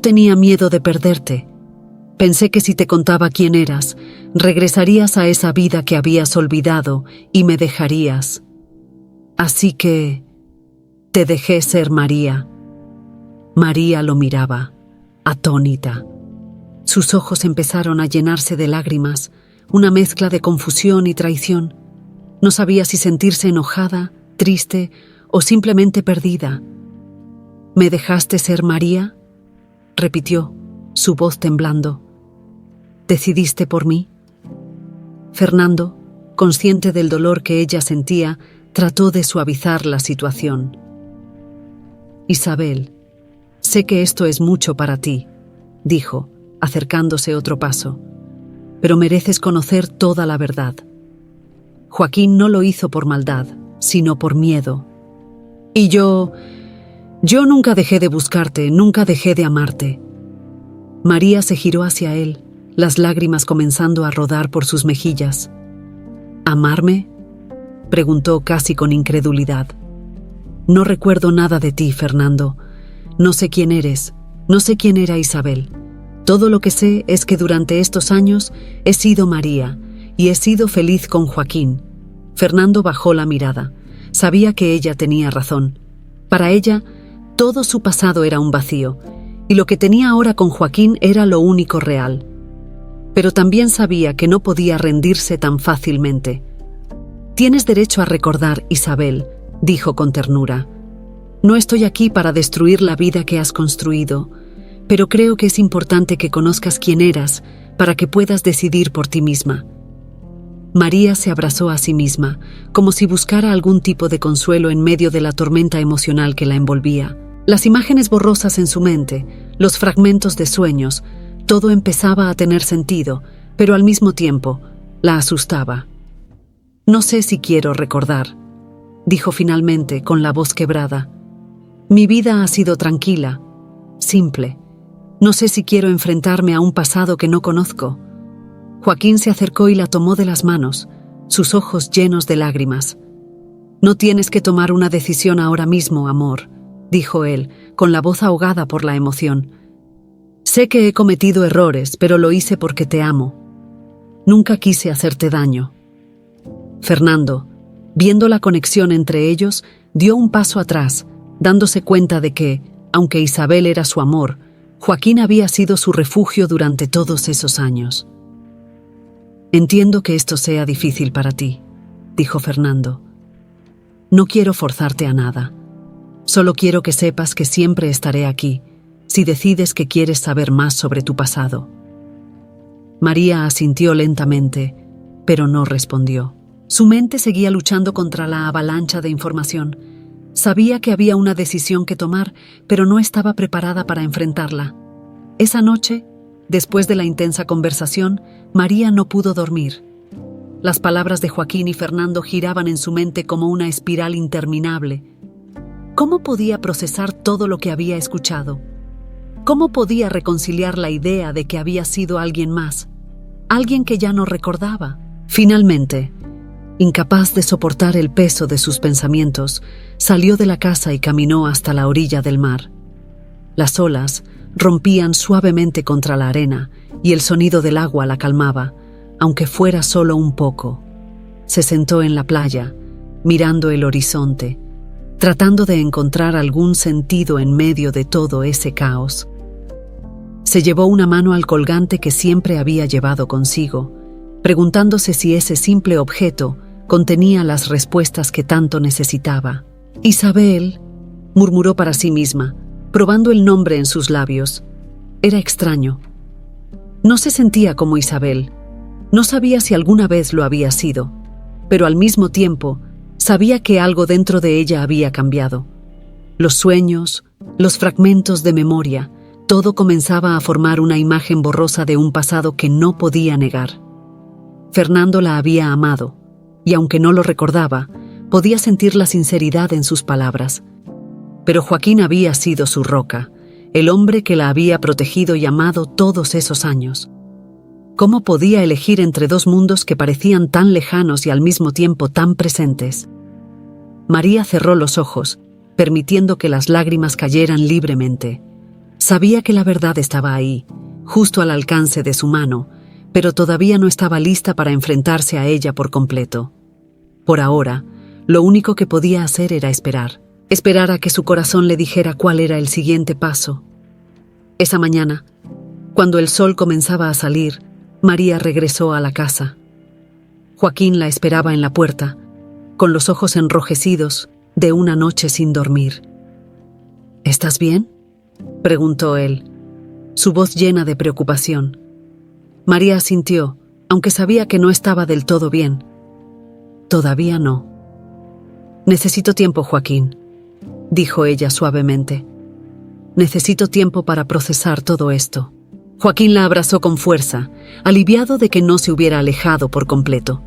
tenía miedo de perderte. Pensé que si te contaba quién eras, regresarías a esa vida que habías olvidado y me dejarías. Así que te dejé ser María. María lo miraba, atónita. Sus ojos empezaron a llenarse de lágrimas, una mezcla de confusión y traición. No sabía si sentirse enojada, triste o simplemente perdida. ¿Me dejaste ser María?, repitió, su voz temblando. ¿Decidiste por mí? Fernando, consciente del dolor que ella sentía, trató de suavizar la situación. Isabel, sé que esto es mucho para ti, dijo, acercándose otro paso, pero mereces conocer toda la verdad. Joaquín no lo hizo por maldad, sino por miedo. Y yo nunca dejé de buscarte, nunca dejé de amarte. María se giró hacia él, las lágrimas comenzando a rodar por sus mejillas. ¿Amarme?, preguntó casi con incredulidad. No recuerdo nada de ti, Fernando. No sé quién eres, no sé quién era Isabel. Todo lo que sé es que durante estos años he sido María y he sido feliz con Joaquín. Fernando bajó la mirada. Sabía que ella tenía razón. Para ella, todo su pasado era un vacío, y lo que tenía ahora con Joaquín era lo único real. Pero también sabía que no podía rendirse tan fácilmente. Tienes derecho a recordar, Isabel, dijo con ternura. No estoy aquí para destruir la vida que has construido, pero creo que es importante que conozcas quién eras para que puedas decidir por ti misma. María se abrazó a sí misma, como si buscara algún tipo de consuelo en medio de la tormenta emocional que la envolvía. Las imágenes borrosas en su mente, los fragmentos de sueños, todo empezaba a tener sentido, pero al mismo tiempo la asustaba. No sé si quiero recordar, dijo finalmente con la voz quebrada. Mi vida ha sido tranquila, simple. No sé si quiero enfrentarme a un pasado que no conozco. Joaquín se acercó y la tomó de las manos, sus ojos llenos de lágrimas. No tienes que tomar una decisión ahora mismo, amor, dijo él, con la voz ahogada por la emoción. Sé que he cometido errores, pero lo hice porque te amo. Nunca quise hacerte daño. Fernando, viendo la conexión entre ellos, dio un paso atrás, dándose cuenta de que, aunque Isabel era su amor, Joaquín había sido su refugio durante todos esos años. Entiendo que esto sea difícil para ti, dijo Fernando. No quiero forzarte a nada. Solo quiero que sepas que siempre estaré aquí, si decides que quieres saber más sobre tu pasado. María asintió lentamente, pero no respondió. Su mente seguía luchando contra la avalancha de información. Sabía que había una decisión que tomar, pero no estaba preparada para enfrentarla. Esa noche, después de la intensa conversación, María no pudo dormir. Las palabras de Joaquín y Fernando giraban en su mente como una espiral interminable. ¿Cómo podía procesar todo lo que había escuchado? ¿Cómo podía reconciliar la idea de que había sido alguien más? Alguien que ya no recordaba. Finalmente, incapaz de soportar el peso de sus pensamientos, salió de la casa y caminó hasta la orilla del mar. Las olas rompían suavemente contra la arena y el sonido del agua la calmaba, aunque fuera solo un poco. Se sentó en la playa, mirando el horizonte, tratando de encontrar algún sentido en medio de todo ese caos. Se llevó una mano al colgante que siempre había llevado consigo, preguntándose si ese simple objeto contenía las respuestas que tanto necesitaba. Isabel, murmuró para sí misma, probando el nombre en sus labios. Era extraño. No se sentía como Isabel. No sabía si alguna vez lo había sido, pero al mismo tiempo sabía que algo dentro de ella había cambiado. Los sueños, los fragmentos de memoria, todo comenzaba a formar una imagen borrosa de un pasado que no podía negar. Fernando la había amado, y aunque no lo recordaba, podía sentir la sinceridad en sus palabras. Pero Joaquín había sido su roca, el hombre que la había protegido y amado todos esos años. ¿Cómo podía elegir entre dos mundos que parecían tan lejanos y al mismo tiempo tan presentes? María cerró los ojos, permitiendo que las lágrimas cayeran libremente. Sabía que la verdad estaba ahí, justo al alcance de su mano, pero todavía no estaba lista para enfrentarse a ella por completo. Por ahora, lo único que podía hacer era esperar a que su corazón le dijera cuál era el siguiente paso. Esa mañana, cuando el sol comenzaba a salir, María regresó a la casa. Joaquín la esperaba en la puerta, con los ojos enrojecidos de una noche sin dormir. ¿Estás bien?, preguntó él, su voz llena de preocupación. María asintió, aunque sabía que no estaba del todo bien. Todavía no. Necesito tiempo, Joaquín, dijo ella suavemente. Necesito tiempo para procesar todo esto. Joaquín la abrazó con fuerza, aliviado de que no se hubiera alejado por completo.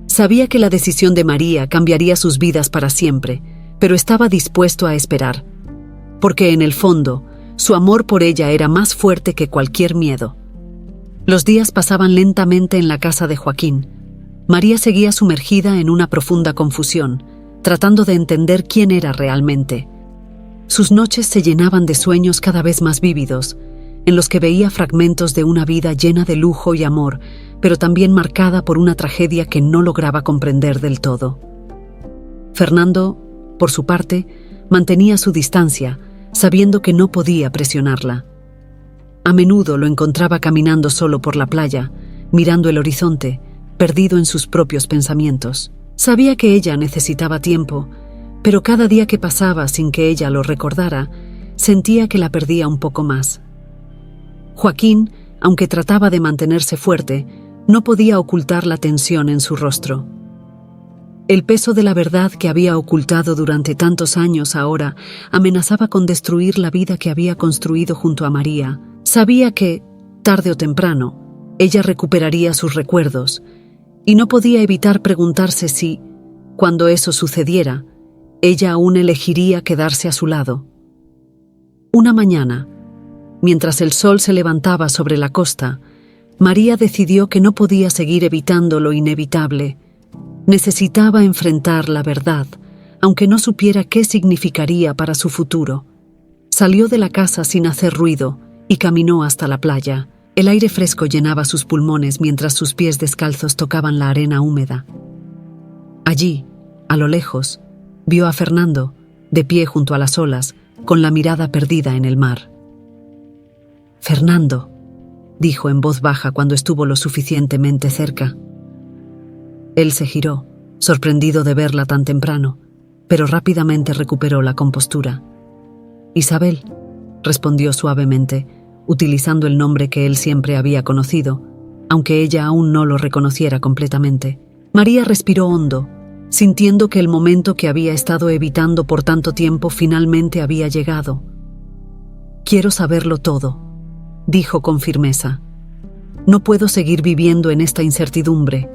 Sabía que la decisión de María cambiaría sus vidas para siempre, pero estaba dispuesto a esperar, porque en el fondo, su amor por ella era más fuerte que cualquier miedo. Los días pasaban lentamente en la casa de Joaquín. María seguía sumergida en una profunda confusión, tratando de entender quién era realmente. Sus noches se llenaban de sueños cada vez más vívidos, en los que veía fragmentos de una vida llena de lujo y amor, pero también marcada por una tragedia que no lograba comprender del todo. Fernando, por su parte, mantenía su distancia, sabiendo que no podía presionarla. A menudo lo encontraba caminando solo por la playa, mirando el horizonte, perdido en sus propios pensamientos. Sabía que ella necesitaba tiempo, pero cada día que pasaba sin que ella lo recordara, sentía que la perdía un poco más. Joaquín, aunque trataba de mantenerse fuerte, no podía ocultar la tensión en su rostro. El peso de la verdad que había ocultado durante tantos años ahora amenazaba con destruir la vida que había construido junto a María. Sabía que, tarde o temprano, ella recuperaría sus recuerdos, y no podía evitar preguntarse si, cuando eso sucediera, ella aún elegiría quedarse a su lado. Una mañana, mientras el sol se levantaba sobre la costa, María decidió que no podía seguir evitando lo inevitable. Necesitaba enfrentar la verdad, aunque no supiera qué significaría para su futuro. Salió de la casa sin hacer ruido y caminó hasta la playa. El aire fresco llenaba sus pulmones mientras sus pies descalzos tocaban la arena húmeda. Allí, a lo lejos, vio a Fernando, de pie junto a las olas, con la mirada perdida en el mar. «Fernando», dijo en voz baja cuando estuvo lo suficientemente cerca. Él se giró, sorprendido de verla tan temprano, pero rápidamente recuperó la compostura. «Isabel», respondió suavemente, utilizando el nombre que él siempre había conocido, aunque ella aún no lo reconociera completamente. María respiró hondo, sintiendo que el momento que había estado evitando por tanto tiempo finalmente había llegado. «Quiero saberlo todo», dijo con firmeza. «No puedo seguir viviendo en esta incertidumbre.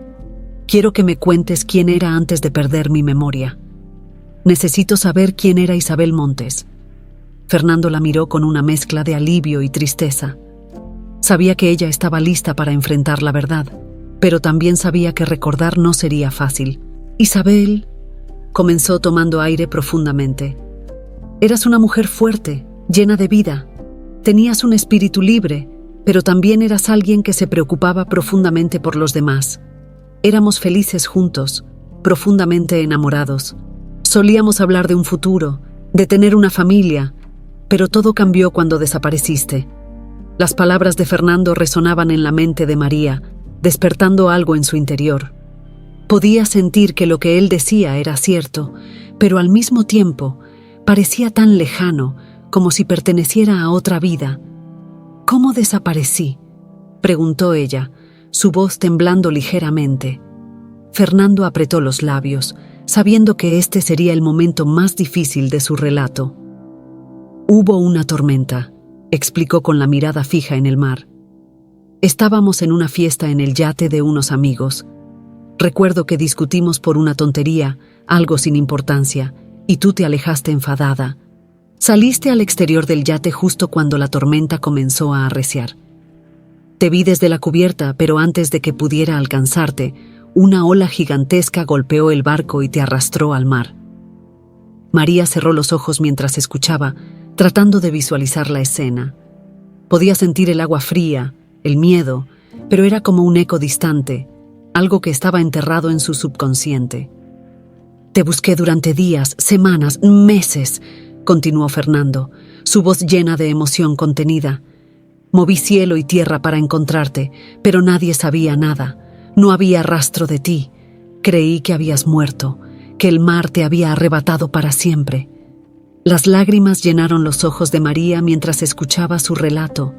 Quiero que me cuentes quién era antes de perder mi memoria. Necesito saber quién era Isabel Montes». Fernando la miró con una mezcla de alivio y tristeza. Sabía que ella estaba lista para enfrentar la verdad, pero también sabía que recordar no sería fácil. «Isabel», comenzó tomando aire profundamente. «Eras una mujer fuerte, llena de vida. Tenías un espíritu libre, pero también eras alguien que se preocupaba profundamente por los demás. Éramos felices juntos, profundamente enamorados. Solíamos hablar de un futuro, de tener una familia, pero todo cambió cuando desapareciste». Las palabras de Fernando resonaban en la mente de María, despertando algo en su interior. Podía sentir que lo que él decía era cierto, pero al mismo tiempo parecía tan lejano, como si perteneciera a otra vida. «¿Cómo desaparecí?», preguntó ella, su voz temblando ligeramente. Fernando apretó los labios, sabiendo que este sería el momento más difícil de su relato. «Hubo una tormenta», explicó con la mirada fija en el mar. «Estábamos en una fiesta en el yate de unos amigos. Recuerdo que discutimos por una tontería, algo sin importancia, y tú te alejaste enfadada. Saliste al exterior del yate justo cuando la tormenta comenzó a arreciar. Te vi desde la cubierta, pero antes de que pudiera alcanzarte, una ola gigantesca golpeó el barco y te arrastró al mar». María cerró los ojos mientras escuchaba, tratando de visualizar la escena. Podía sentir el agua fría, el miedo, pero era como un eco distante, algo que estaba enterrado en su subconsciente. «Te busqué durante días, semanas, meses», continuó Fernando, su voz llena de emoción contenida. «Moví cielo y tierra para encontrarte, pero nadie sabía nada. No había rastro de ti. Creí que habías muerto, que el mar te había arrebatado para siempre». Las lágrimas llenaron los ojos de María mientras escuchaba su relato.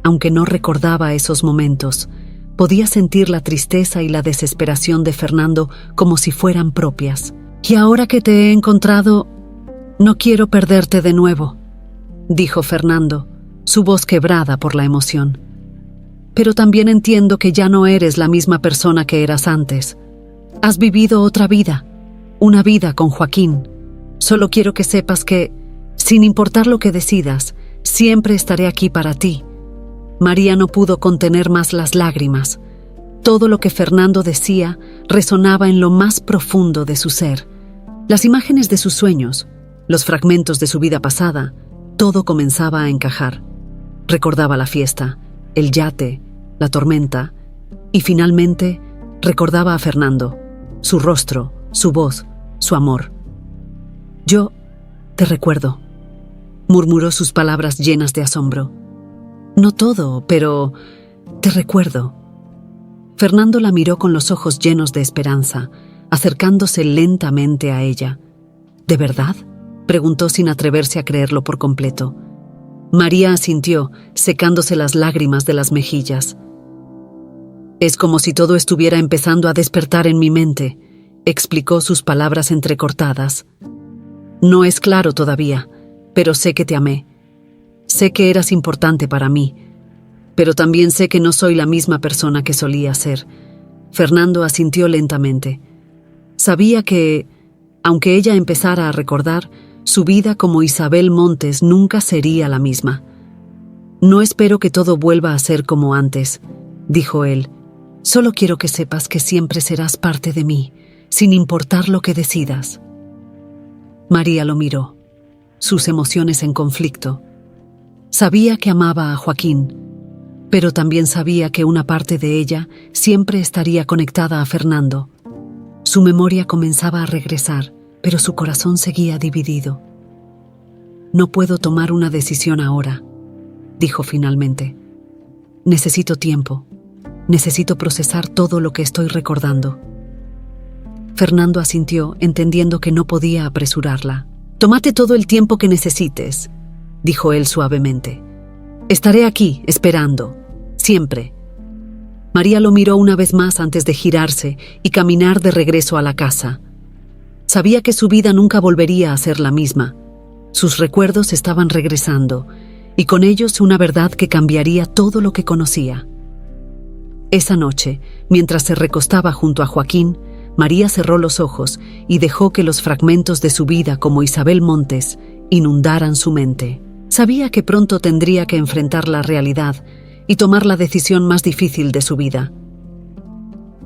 Aunque no recordaba esos momentos, podía sentir la tristeza y la desesperación de Fernando como si fueran propias. «Y ahora que te he encontrado, no quiero perderte de nuevo», dijo Fernando, su voz quebrada por la emoción. «Pero también entiendo que ya no eres la misma persona que eras antes. Has vivido otra vida, una vida con Joaquín. Solo quiero que sepas que, sin importar lo que decidas, siempre estaré aquí para ti». María no pudo contener más las lágrimas. Todo lo que Fernando decía resonaba en lo más profundo de su ser. Las imágenes de sus sueños, los fragmentos de su vida pasada, todo comenzaba a encajar. Recordaba la fiesta, el yate, la tormenta, y finalmente recordaba a Fernando, su rostro, su voz, su amor. «Yo te recuerdo», murmuró sus palabras llenas de asombro. «No todo, pero te recuerdo». Fernando la miró con los ojos llenos de esperanza, acercándose lentamente a ella. «¿De verdad?», preguntó sin atreverse a creerlo por completo. María asintió, secándose las lágrimas de las mejillas. «Es como si todo estuviera empezando a despertar en mi mente», explicó, sus palabras entrecortadas. «No es claro todavía, pero sé que te amé. Sé que eras importante para mí, pero también sé que no soy la misma persona que solía ser». Fernando asintió lentamente. Sabía que, aunque ella empezara a recordar, su vida como Isabel Montes nunca sería la misma. «No espero que todo vuelva a ser como antes», dijo él. «Solo quiero que sepas que siempre serás parte de mí, sin importar lo que decidas». María lo miró, sus emociones en conflicto. Sabía que amaba a Joaquín, pero también sabía que una parte de ella siempre estaría conectada a Fernando. Su memoria comenzaba a regresar, pero su corazón seguía dividido. «No puedo tomar una decisión ahora», dijo finalmente. «Necesito tiempo. Necesito procesar todo lo que estoy recordando». Fernando asintió, entendiendo que no podía apresurarla. «Tómate todo el tiempo que necesites», dijo él suavemente. «Estaré aquí, esperando, siempre». María lo miró una vez más antes de girarse y caminar de regreso a la casa. Sabía que su vida nunca volvería a ser la misma. Sus recuerdos estaban regresando, y con ellos una verdad que cambiaría todo lo que conocía. Esa noche, mientras se recostaba junto a Joaquín, María cerró los ojos y dejó que los fragmentos de su vida como Isabel Montes inundaran su mente. Sabía que pronto tendría que enfrentar la realidad y tomar la decisión más difícil de su vida.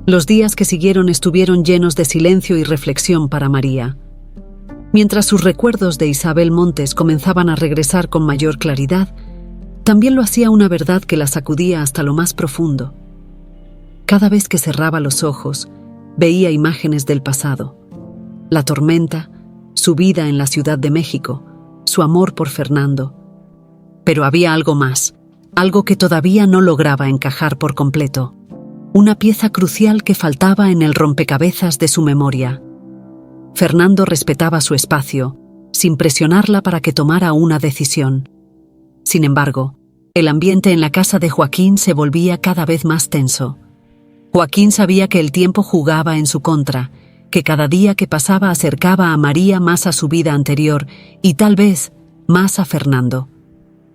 Los días que siguieron estuvieron llenos de silencio y reflexión para María. Mientras sus recuerdos de Isabel Montes comenzaban a regresar con mayor claridad, también lo hacía una verdad que la sacudía hasta lo más profundo. Cada vez que cerraba los ojos, veía imágenes del pasado. La tormenta, su vida en la Ciudad de México, su amor por Fernando. Pero había algo más, algo que todavía no lograba encajar por completo. Una pieza crucial que faltaba en el rompecabezas de su memoria. Fernando respetaba su espacio, sin presionarla para que tomara una decisión. Sin embargo, el ambiente en la casa de Joaquín se volvía cada vez más tenso. Joaquín sabía que el tiempo jugaba en su contra, que cada día que pasaba acercaba a María más a su vida anterior y tal vez más a Fernando.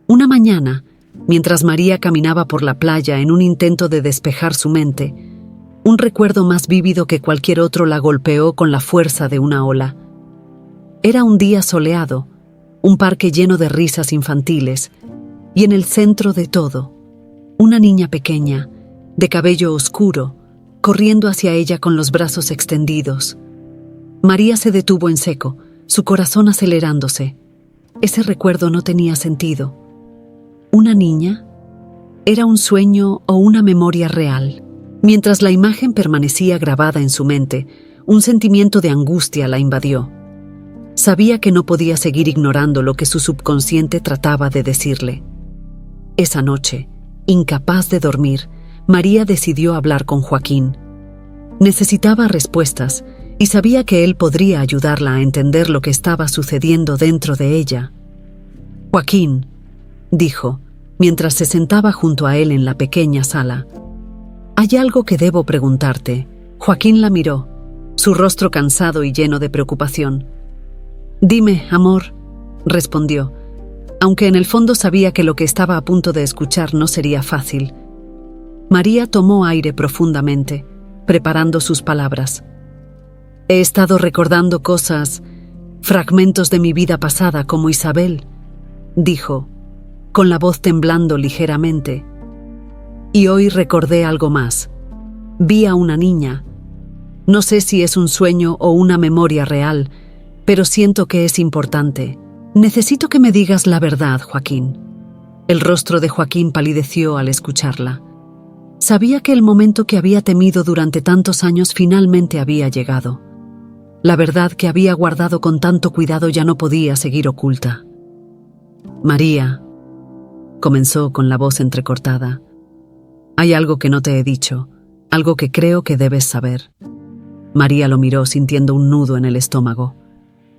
Una mañana, mientras María caminaba por la playa en un intento de despejar su mente, un recuerdo más vívido que cualquier otro la golpeó con la fuerza de una ola. Era un día soleado, un parque lleno de risas infantiles, y en el centro de todo, una niña pequeña, de cabello oscuro, corriendo hacia ella con los brazos extendidos. María se detuvo en seco, su corazón acelerándose. Ese recuerdo no tenía sentido. ¿Una niña? ¿Era un sueño o una memoria real? Mientras la imagen permanecía grabada en su mente, un sentimiento de angustia la invadió. Sabía que no podía seguir ignorando lo que su subconsciente trataba de decirle. Esa noche, incapaz de dormir, María decidió hablar con Joaquín. Necesitaba respuestas y sabía que él podría ayudarla a entender lo que estaba sucediendo dentro de ella. «Joaquín», dijo, mientras se sentaba junto a él en la pequeña sala. «Hay algo que debo preguntarte». Joaquín la miró, su rostro cansado y lleno de preocupación. «Dime, amor», respondió, aunque en el fondo sabía que lo que estaba a punto de escuchar no sería fácil. María tomó aire profundamente, preparando sus palabras. «He estado recordando cosas, fragmentos de mi vida pasada como Isabel», dijo, con la voz temblando ligeramente. «Y hoy recordé algo más. Vi a una niña. No sé si es un sueño o una memoria real, pero siento que es importante. Necesito que me digas la verdad, Joaquín». El rostro de Joaquín palideció al escucharla. Sabía que el momento que había temido durante tantos años finalmente había llegado. La verdad que había guardado con tanto cuidado ya no podía seguir oculta. «María», comenzó con la voz entrecortada, «hay algo que no te he dicho, algo que creo que debes saber». María lo miró sintiendo un nudo en el estómago.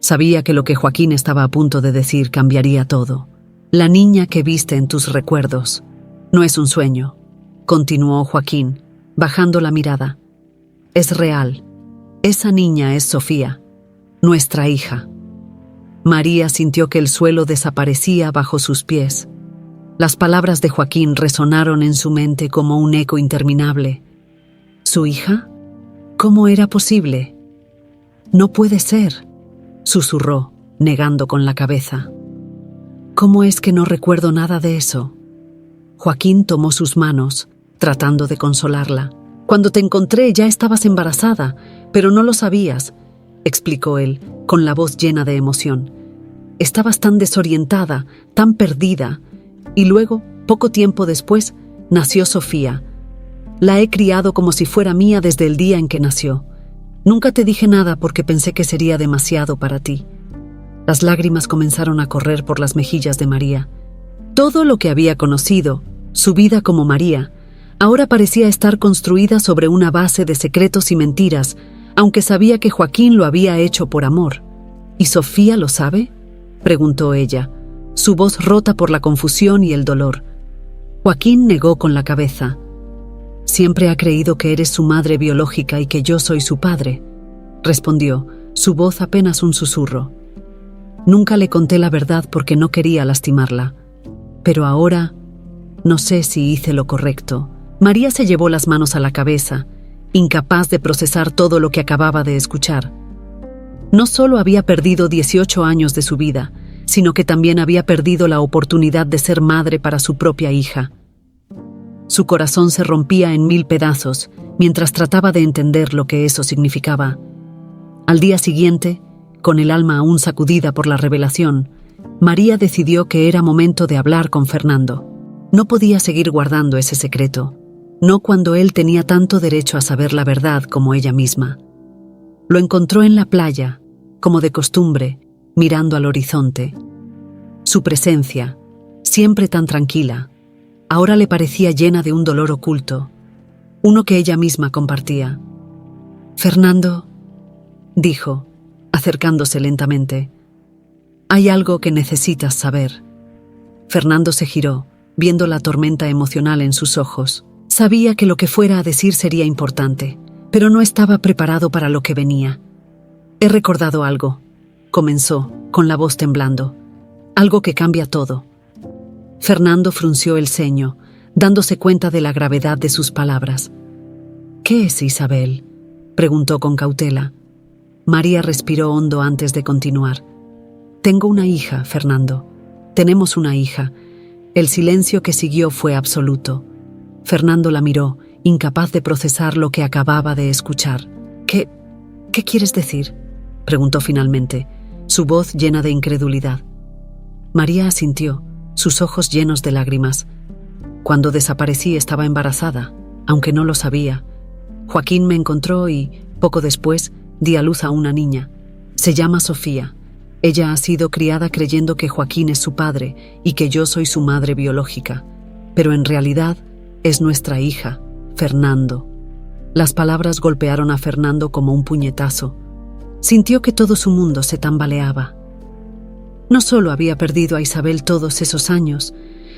Sabía que lo que Joaquín estaba a punto de decir cambiaría todo. «La niña que viste en tus recuerdos no es un sueño», continuó Joaquín, bajando la mirada. «Es real. Esa niña es Sofía, nuestra hija». María sintió que el suelo desaparecía bajo sus pies. Las palabras de Joaquín resonaron en su mente como un eco interminable. ¿Su hija? ¿Cómo era posible? «No puede ser», susurró, negando con la cabeza. «¿Cómo es que no recuerdo nada de eso?» Joaquín tomó sus manos, tratando de consolarla. «Cuando te encontré ya estabas embarazada, pero no lo sabías», explicó él, con la voz llena de emoción. «Estabas tan desorientada, tan perdida. Y luego, poco tiempo después, nació Sofía. La he criado como si fuera mía desde el día en que nació. Nunca te dije nada porque pensé que sería demasiado para ti». Las lágrimas comenzaron a correr por las mejillas de María. Todo lo que había conocido, su vida como María, ahora parecía estar construida sobre una base de secretos y mentiras, aunque sabía que Joaquín lo había hecho por amor. «¿Y Sofía lo sabe?», preguntó ella, su voz rota por la confusión y el dolor. Joaquín negó con la cabeza. «Siempre ha creído que eres su madre biológica y que yo soy su padre», respondió, su voz apenas un susurro. «Nunca le conté la verdad porque no quería lastimarla. Pero ahora no sé si hice lo correcto». María se llevó las manos a la cabeza, incapaz de procesar todo lo que acababa de escuchar. No solo había perdido 18 años de su vida, sino que también había perdido la oportunidad de ser madre para su propia hija. Su corazón se rompía en 1000 pedazos mientras trataba de entender lo que eso significaba. Al día siguiente, con el alma aún sacudida por la revelación, María decidió que era momento de hablar con Fernando. No podía seguir guardando ese secreto, no cuando él tenía tanto derecho a saber la verdad como ella misma. Lo encontró en la playa, como de costumbre, mirando al horizonte. Su presencia, siempre tan tranquila, ahora le parecía llena de un dolor oculto, uno que ella misma compartía. «Fernando», dijo, acercándose lentamente, «hay algo que necesitas saber». Fernando se giró, viendo la tormenta emocional en sus ojos. Sabía que lo que fuera a decir sería importante, pero no estaba preparado para lo que venía. «He recordado algo», comenzó, con la voz temblando. «Algo que cambia todo». Fernando frunció el ceño, dándose cuenta de la gravedad de sus palabras. «¿Qué es Isabel?», preguntó con cautela. María respiró hondo antes de continuar. «Tengo una hija, Fernando. Tenemos una hija». El silencio que siguió fue absoluto. Fernando la miró, incapaz de procesar lo que acababa de escuchar. ¿Qué quieres decir?», preguntó finalmente, su voz llena de incredulidad. María asintió, sus ojos llenos de lágrimas. Cuando desaparecí estaba embarazada, aunque no lo sabía. Joaquín me encontró y, poco después, di a luz a una niña. Se llama Sofía. Ella ha sido criada creyendo que Joaquín es su padre y que yo soy su madre biológica. Pero en realidad es nuestra hija, Fernando. Las palabras golpearon a Fernando como un puñetazo. Sintió que todo su mundo se tambaleaba. No solo había perdido a Isabel todos esos años,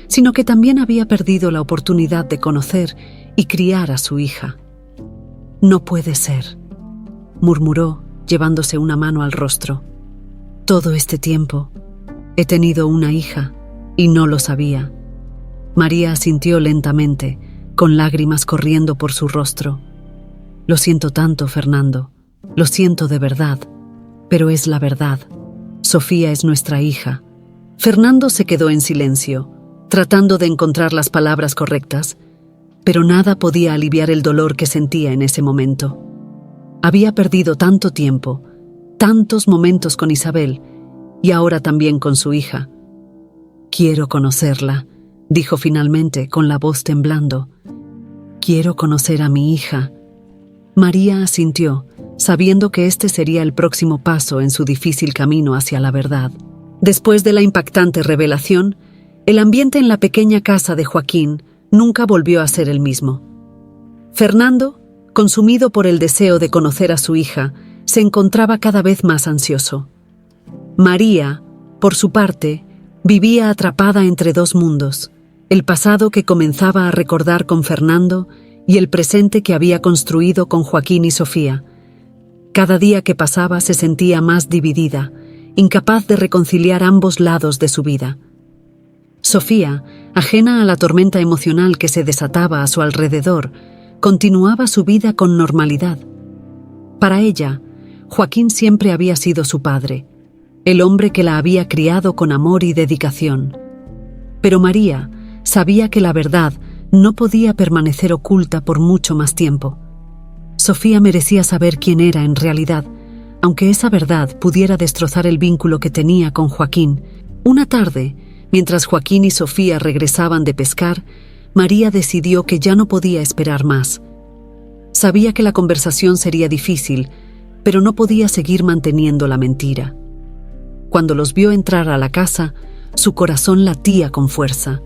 sino que también había perdido la oportunidad de conocer y criar a su hija. «No puede ser», murmuró, llevándose una mano al rostro. «Todo este tiempo he tenido una hija y no lo sabía». María asintió lentamente, con lágrimas corriendo por su rostro. «Lo siento tanto, Fernando. Lo siento de verdad, pero es la verdad. Sofía es nuestra hija». Fernando se quedó en silencio, tratando de encontrar las palabras correctas, pero nada podía aliviar el dolor que sentía en ese momento. Había perdido tanto tiempo, tantos momentos con Isabel, y ahora también con su hija. «Quiero conocerla», dijo finalmente con la voz temblando. «Quiero conocer a mi hija». María asintió, sabiendo que este sería el próximo paso en su difícil camino hacia la verdad. Después de la impactante revelación, el ambiente en la pequeña casa de Joaquín nunca volvió a ser el mismo. Fernando, consumido por el deseo de conocer a su hija, se encontraba cada vez más ansioso. María, por su parte, vivía atrapada entre dos mundos, el pasado que comenzaba a recordar con Fernando y el presente que había construido con Joaquín y Sofía. Cada día que pasaba se sentía más dividida, incapaz de reconciliar ambos lados de su vida. Sofía, ajena a la tormenta emocional que se desataba a su alrededor, continuaba su vida con normalidad. Para ella, Joaquín siempre había sido su padre, el hombre que la había criado con amor y dedicación. Pero María sabía que la verdad no podía permanecer oculta por mucho más tiempo. Sofía merecía saber quién era en realidad, aunque esa verdad pudiera destrozar el vínculo que tenía con Joaquín. Una tarde, mientras Joaquín y Sofía regresaban de pescar, María decidió que ya no podía esperar más. Sabía que la conversación sería difícil, pero no podía seguir manteniendo la mentira. Cuando los vio entrar a la casa, su corazón latía con fuerza.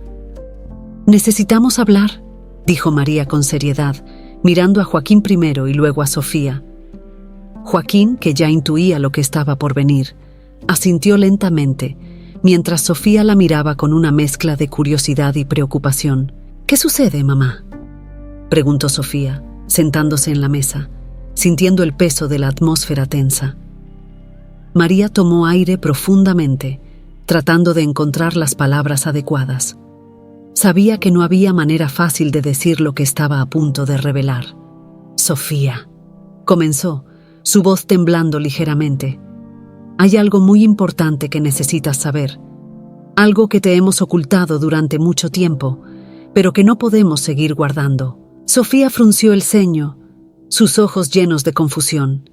«Necesitamos hablar», dijo María con seriedad, mirando a Joaquín primero y luego a Sofía. Joaquín, que ya intuía lo que estaba por venir, asintió lentamente, mientras Sofía la miraba con una mezcla de curiosidad y preocupación. «¿Qué sucede, mamá?», preguntó Sofía, sentándose en la mesa, sintiendo el peso de la atmósfera tensa. María tomó aire profundamente, tratando de encontrar las palabras adecuadas. Sabía que no había manera fácil de decir lo que estaba a punto de revelar. «Sofía», comenzó, su voz temblando ligeramente. «Hay algo muy importante que necesitas saber. Algo que te hemos ocultado durante mucho tiempo, pero que no podemos seguir guardando». Sofía frunció el ceño, sus ojos llenos de confusión.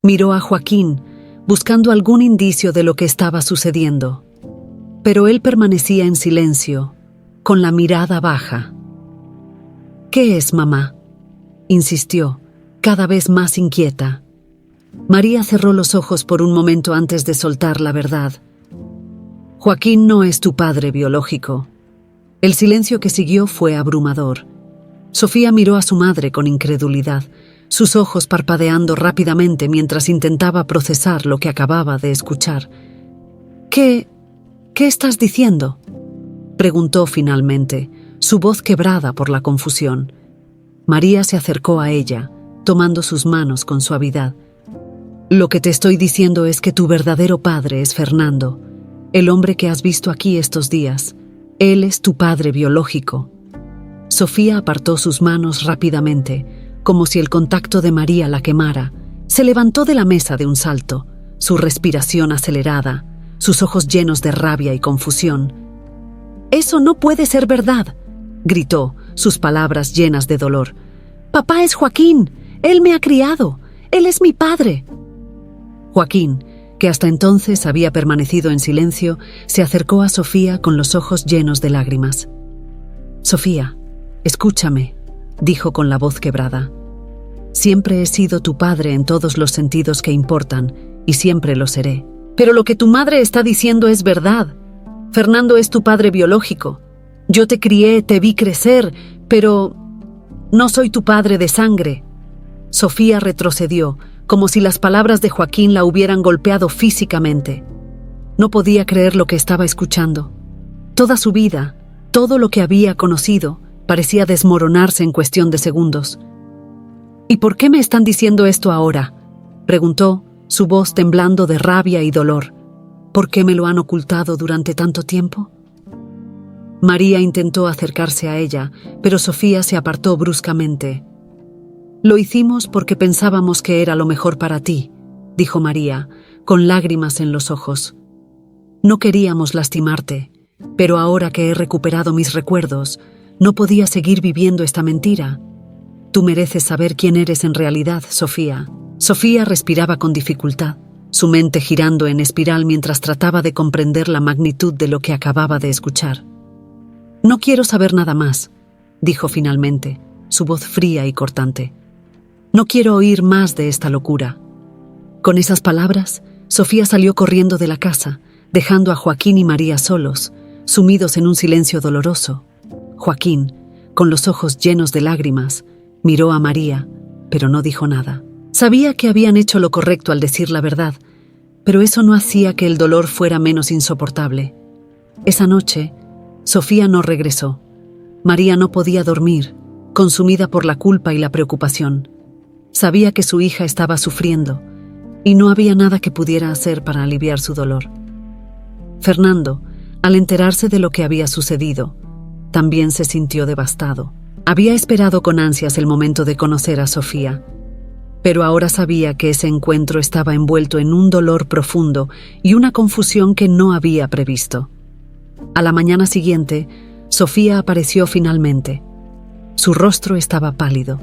Miró a Joaquín, buscando algún indicio de lo que estaba sucediendo. Pero él permanecía en silencio, con la mirada baja. «¿Qué es, mamá?», insistió, cada vez más inquieta. María cerró los ojos por un momento antes de soltar la verdad. «Joaquín no es tu padre biológico». El silencio que siguió fue abrumador. Sofía miró a su madre con incredulidad, sus ojos parpadeando rápidamente mientras intentaba procesar lo que acababa de escuchar. ¿Qué estás diciendo?», preguntó finalmente, su voz quebrada por la confusión. María se acercó a ella, tomando sus manos con suavidad. «Lo que te estoy diciendo es que tu verdadero padre es Fernando, el hombre que has visto aquí estos días. Él es tu padre biológico». Sofía apartó sus manos rápidamente, como si el contacto de María la quemara. Se levantó de la mesa de un salto, su respiración acelerada, sus ojos llenos de rabia y confusión. «Eso no puede ser verdad», gritó, sus palabras llenas de dolor. «Papá es Joaquín, él me ha criado, él es mi padre». Joaquín, que hasta entonces había permanecido en silencio, se acercó a Sofía con los ojos llenos de lágrimas. «Sofía, escúchame», dijo con la voz quebrada. «Siempre he sido tu padre en todos los sentidos que importan, y siempre lo seré. Pero lo que tu madre está diciendo es verdad. Fernando es tu padre biológico. Yo te crié, te vi crecer, pero no soy tu padre de sangre». Sofía retrocedió, como si las palabras de Joaquín la hubieran golpeado físicamente. No podía creer lo que estaba escuchando. Toda su vida, todo lo que había conocido, parecía desmoronarse en cuestión de segundos. «¿Y por qué me están diciendo esto ahora?», preguntó, su voz temblando de rabia y dolor. «¿Por qué me lo han ocultado durante tanto tiempo?». María intentó acercarse a ella, pero Sofía se apartó bruscamente. «Lo hicimos porque pensábamos que era lo mejor para ti», dijo María, con lágrimas en los ojos. «No queríamos lastimarte, pero ahora que he recuperado mis recuerdos, no podía seguir viviendo esta mentira. Tú mereces saber quién eres en realidad, Sofía». Sofía respiraba con dificultad, su mente girando en espiral mientras trataba de comprender la magnitud de lo que acababa de escuchar. «No quiero saber nada más», dijo finalmente, su voz fría y cortante. «No quiero oír más de esta locura». Con esas palabras, Sofía salió corriendo de la casa, dejando a Joaquín y María solos, sumidos en un silencio doloroso. Joaquín, con los ojos llenos de lágrimas, miró a María, pero no dijo nada. Sabía que habían hecho lo correcto al decir la verdad, pero eso no hacía que el dolor fuera menos insoportable. Esa noche, Sofía no regresó. María no podía dormir, consumida por la culpa y la preocupación. Sabía que su hija estaba sufriendo, y no había nada que pudiera hacer para aliviar su dolor. Fernando, al enterarse de lo que había sucedido, también se sintió devastado. Había esperado con ansias el momento de conocer a Sofía, pero ahora sabía que ese encuentro estaba envuelto en un dolor profundo y una confusión que no había previsto. A la mañana siguiente, Sofía apareció finalmente. Su rostro estaba pálido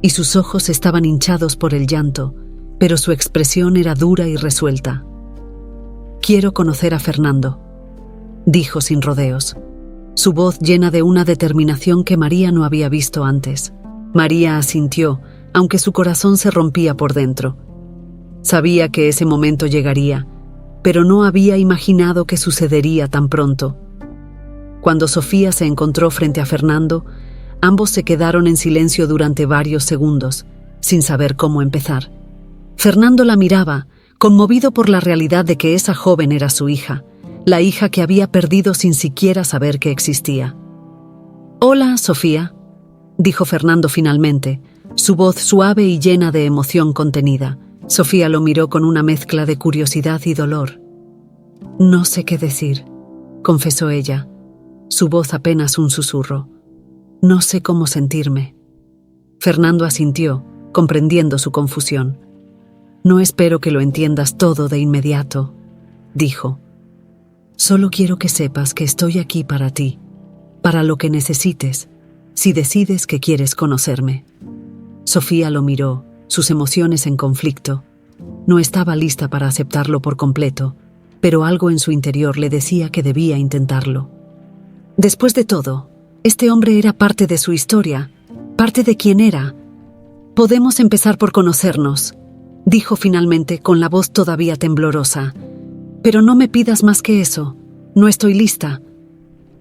y sus ojos estaban hinchados por el llanto, pero su expresión era dura y resuelta. «Quiero conocer a Fernando», dijo sin rodeos, su voz llena de una determinación que María no había visto antes. María asintió, aunque su corazón se rompía por dentro. Sabía que ese momento llegaría, pero no había imaginado que sucedería tan pronto. Cuando Sofía se encontró frente a Fernando, ambos se quedaron en silencio durante varios segundos, sin saber cómo empezar. Fernando la miraba, conmovido por la realidad de que esa joven era su hija, la hija que había perdido sin siquiera saber que existía. «Hola, Sofía», dijo Fernando finalmente, su voz suave y llena de emoción contenida. Sofía lo miró con una mezcla de curiosidad y dolor. «No sé qué decir», confesó ella, su voz apenas un susurro. «No sé cómo sentirme». Fernando asintió, comprendiendo su confusión. «No espero que lo entiendas todo de inmediato», dijo. «Solo quiero que sepas que estoy aquí para ti, para lo que necesites, si decides que quieres conocerme». Sofía lo miró, sus emociones en conflicto. No estaba lista para aceptarlo por completo, pero algo en su interior le decía que debía intentarlo. Después de todo, este hombre era parte de su historia, parte de quién era. «Podemos empezar por conocernos», dijo finalmente con la voz todavía temblorosa. «Pero no me pidas más que eso. No estoy lista».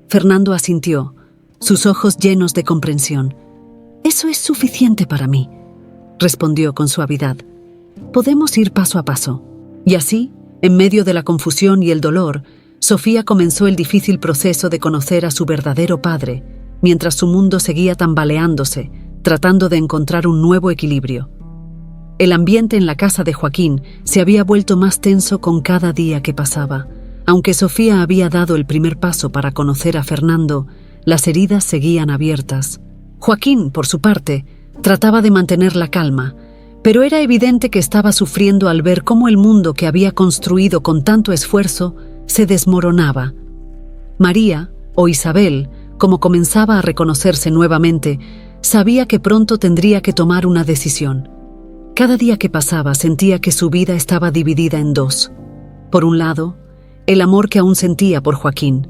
Fernando asintió, sus ojos llenos de comprensión. «Eso es suficiente para mí», respondió con suavidad. «Podemos ir paso a paso». Y así, en medio de la confusión y el dolor, Sofía comenzó el difícil proceso de conocer a su verdadero padre, mientras su mundo seguía tambaleándose, tratando de encontrar un nuevo equilibrio. El ambiente en la casa de Joaquín se había vuelto más tenso con cada día que pasaba. Aunque Sofía había dado el primer paso para conocer a Fernando, las heridas seguían abiertas. Joaquín, por su parte, trataba de mantener la calma, pero era evidente que estaba sufriendo al ver cómo el mundo que había construido con tanto esfuerzo se desmoronaba. María, o Isabel, como comenzaba a reconocerse nuevamente, sabía que pronto tendría que tomar una decisión. Cada día que pasaba sentía que su vida estaba dividida en dos. Por un lado, el amor que aún sentía por Joaquín,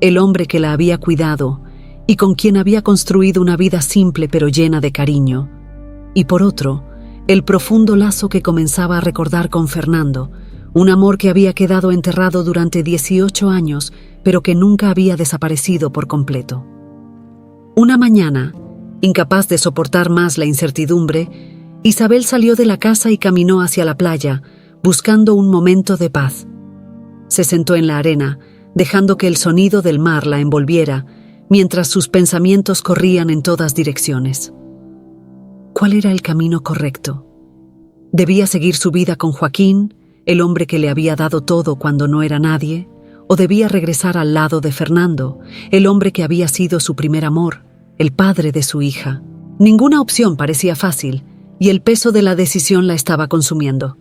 el hombre que la había cuidado y con quien había construido una vida simple pero llena de cariño. Y por otro, el profundo lazo que comenzaba a recordar con Fernando, un amor que había quedado enterrado durante 18 años, pero que nunca había desaparecido por completo. Una mañana, incapaz de soportar más la incertidumbre, Isabel salió de la casa y caminó hacia la playa, buscando un momento de paz. Se sentó en la arena, dejando que el sonido del mar la envolviera, mientras sus pensamientos corrían en todas direcciones. ¿Cuál era el camino correcto? ¿Debía seguir su vida con Joaquín, el hombre que le había dado todo cuando no era nadie? ¿O debía regresar al lado de Fernando, el hombre que había sido su primer amor, el padre de su hija? Ninguna opción parecía fácil, y el peso de la decisión la estaba consumiendo.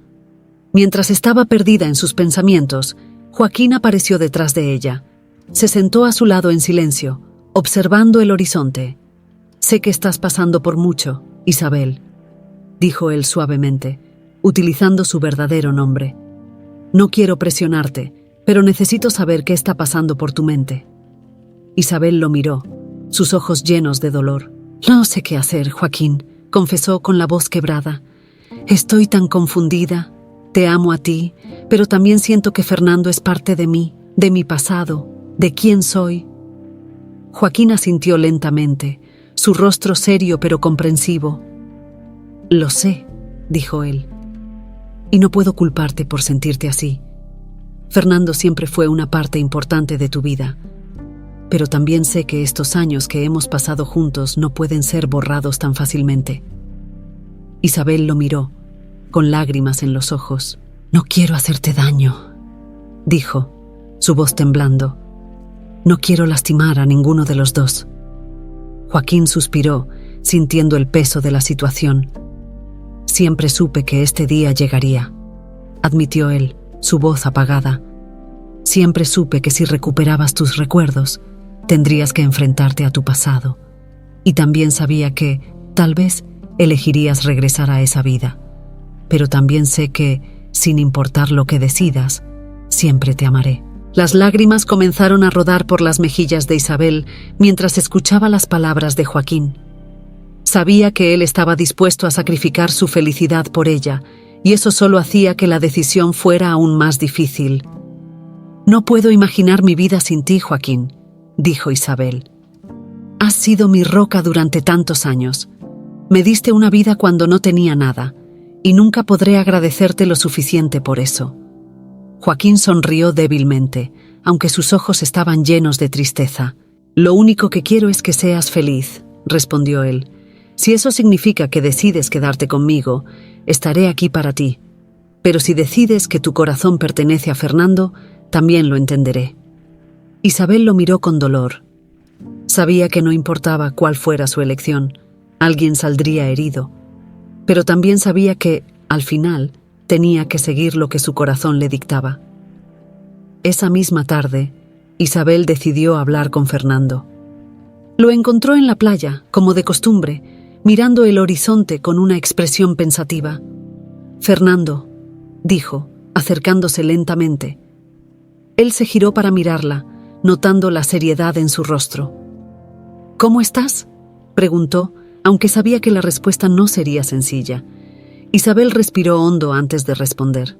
Mientras estaba perdida en sus pensamientos, Joaquín apareció detrás de ella. Se sentó a su lado en silencio, observando el horizonte. «Sé que estás pasando por mucho, Isabel», dijo él suavemente, utilizando su verdadero nombre. «No quiero presionarte, pero necesito saber qué está pasando por tu mente». Isabel lo miró, sus ojos llenos de dolor. «No sé qué hacer, Joaquín», confesó con la voz quebrada. «Estoy tan confundida. Te amo a ti, pero también siento que Fernando es parte de mí, de mi pasado, de quién soy». Joaquín asintió lentamente, su rostro serio pero comprensivo. «Lo sé», dijo él, «y no puedo culparte por sentirte así. Fernando siempre fue una parte importante de tu vida, pero también sé que estos años que hemos pasado juntos no pueden ser borrados tan fácilmente». Isabel lo miró, con lágrimas en los ojos. «No quiero hacerte daño», dijo, su voz temblando. «No quiero lastimar a ninguno de los dos». Joaquín suspiró, sintiendo el peso de la situación. «Siempre supe que este día llegaría», admitió él, su voz apagada. «Siempre supe que si recuperabas tus recuerdos, tendrías que enfrentarte a tu pasado. Y también sabía que, tal vez, elegirías regresar a esa vida. Pero también sé que, sin importar lo que decidas, siempre te amaré». Las lágrimas comenzaron a rodar por las mejillas de Isabel mientras escuchaba las palabras de Joaquín. Sabía que él estaba dispuesto a sacrificar su felicidad por ella, y eso solo hacía que la decisión fuera aún más difícil. «No puedo imaginar mi vida sin ti, Joaquín», dijo Isabel. «Has sido mi roca durante tantos años. Me diste una vida cuando no tenía nada, y nunca podré agradecerte lo suficiente por eso». Joaquín sonrió débilmente, aunque sus ojos estaban llenos de tristeza. «Lo único que quiero es que seas feliz», respondió él. «Si eso significa que decides quedarte conmigo, estaré aquí para ti. Pero si decides que tu corazón pertenece a Fernando, también lo entenderé». Isabel lo miró con dolor. Sabía que no importaba cuál fuera su elección, alguien saldría herido. Pero también sabía que, al final, tenía que seguir lo que su corazón le dictaba. Esa misma tarde, Isabel decidió hablar con Fernando. Lo encontró en la playa, como de costumbre, mirando el horizonte con una expresión pensativa. «Fernando», dijo, acercándose lentamente. Él se giró para mirarla, notando la seriedad en su rostro. «¿Cómo estás?», preguntó, aunque sabía que la respuesta no sería sencilla. Isabel respiró hondo antes de responder.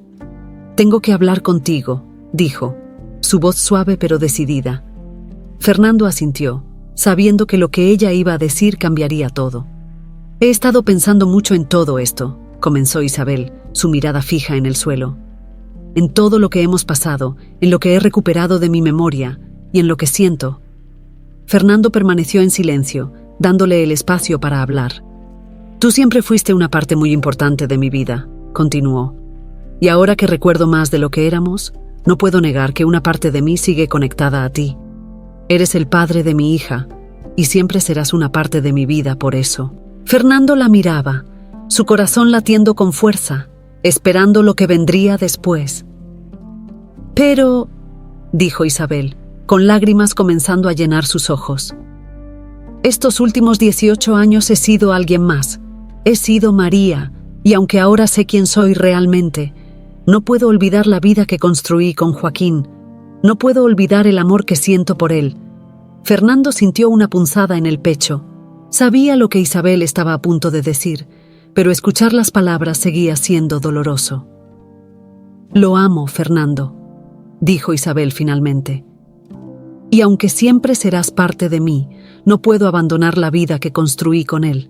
«Tengo que hablar contigo», dijo, su voz suave pero decidida. Fernando asintió, sabiendo que lo que ella iba a decir cambiaría todo. «He estado pensando mucho en todo esto», comenzó Isabel, su mirada fija en el suelo. «En todo lo que hemos pasado, en lo que he recuperado de mi memoria y en lo que siento». Fernando permaneció en silencio, dándole el espacio para hablar. «Tú siempre fuiste una parte muy importante de mi vida», continuó. «Y ahora que recuerdo más de lo que éramos, no puedo negar que una parte de mí sigue conectada a ti. Eres el padre de mi hija, y siempre serás una parte de mi vida por eso». Fernando la miraba, su corazón latiendo con fuerza, esperando lo que vendría después. «Pero», dijo Isabel, con lágrimas comenzando a llenar sus ojos, «estos últimos 18 años he sido alguien más. He sido María, y aunque ahora sé quién soy realmente, No puedo olvidar la vida que construí con Joaquín. No puedo olvidar el amor que siento por él. Fernando sintió una punzada en el pecho. Sabía lo que Isabel estaba a punto de decir, pero escuchar las palabras seguía siendo doloroso. «Lo amo, Fernando», dijo Isabel finalmente. «Y aunque siempre serás parte de mí, no puedo abandonar la vida que construí con él.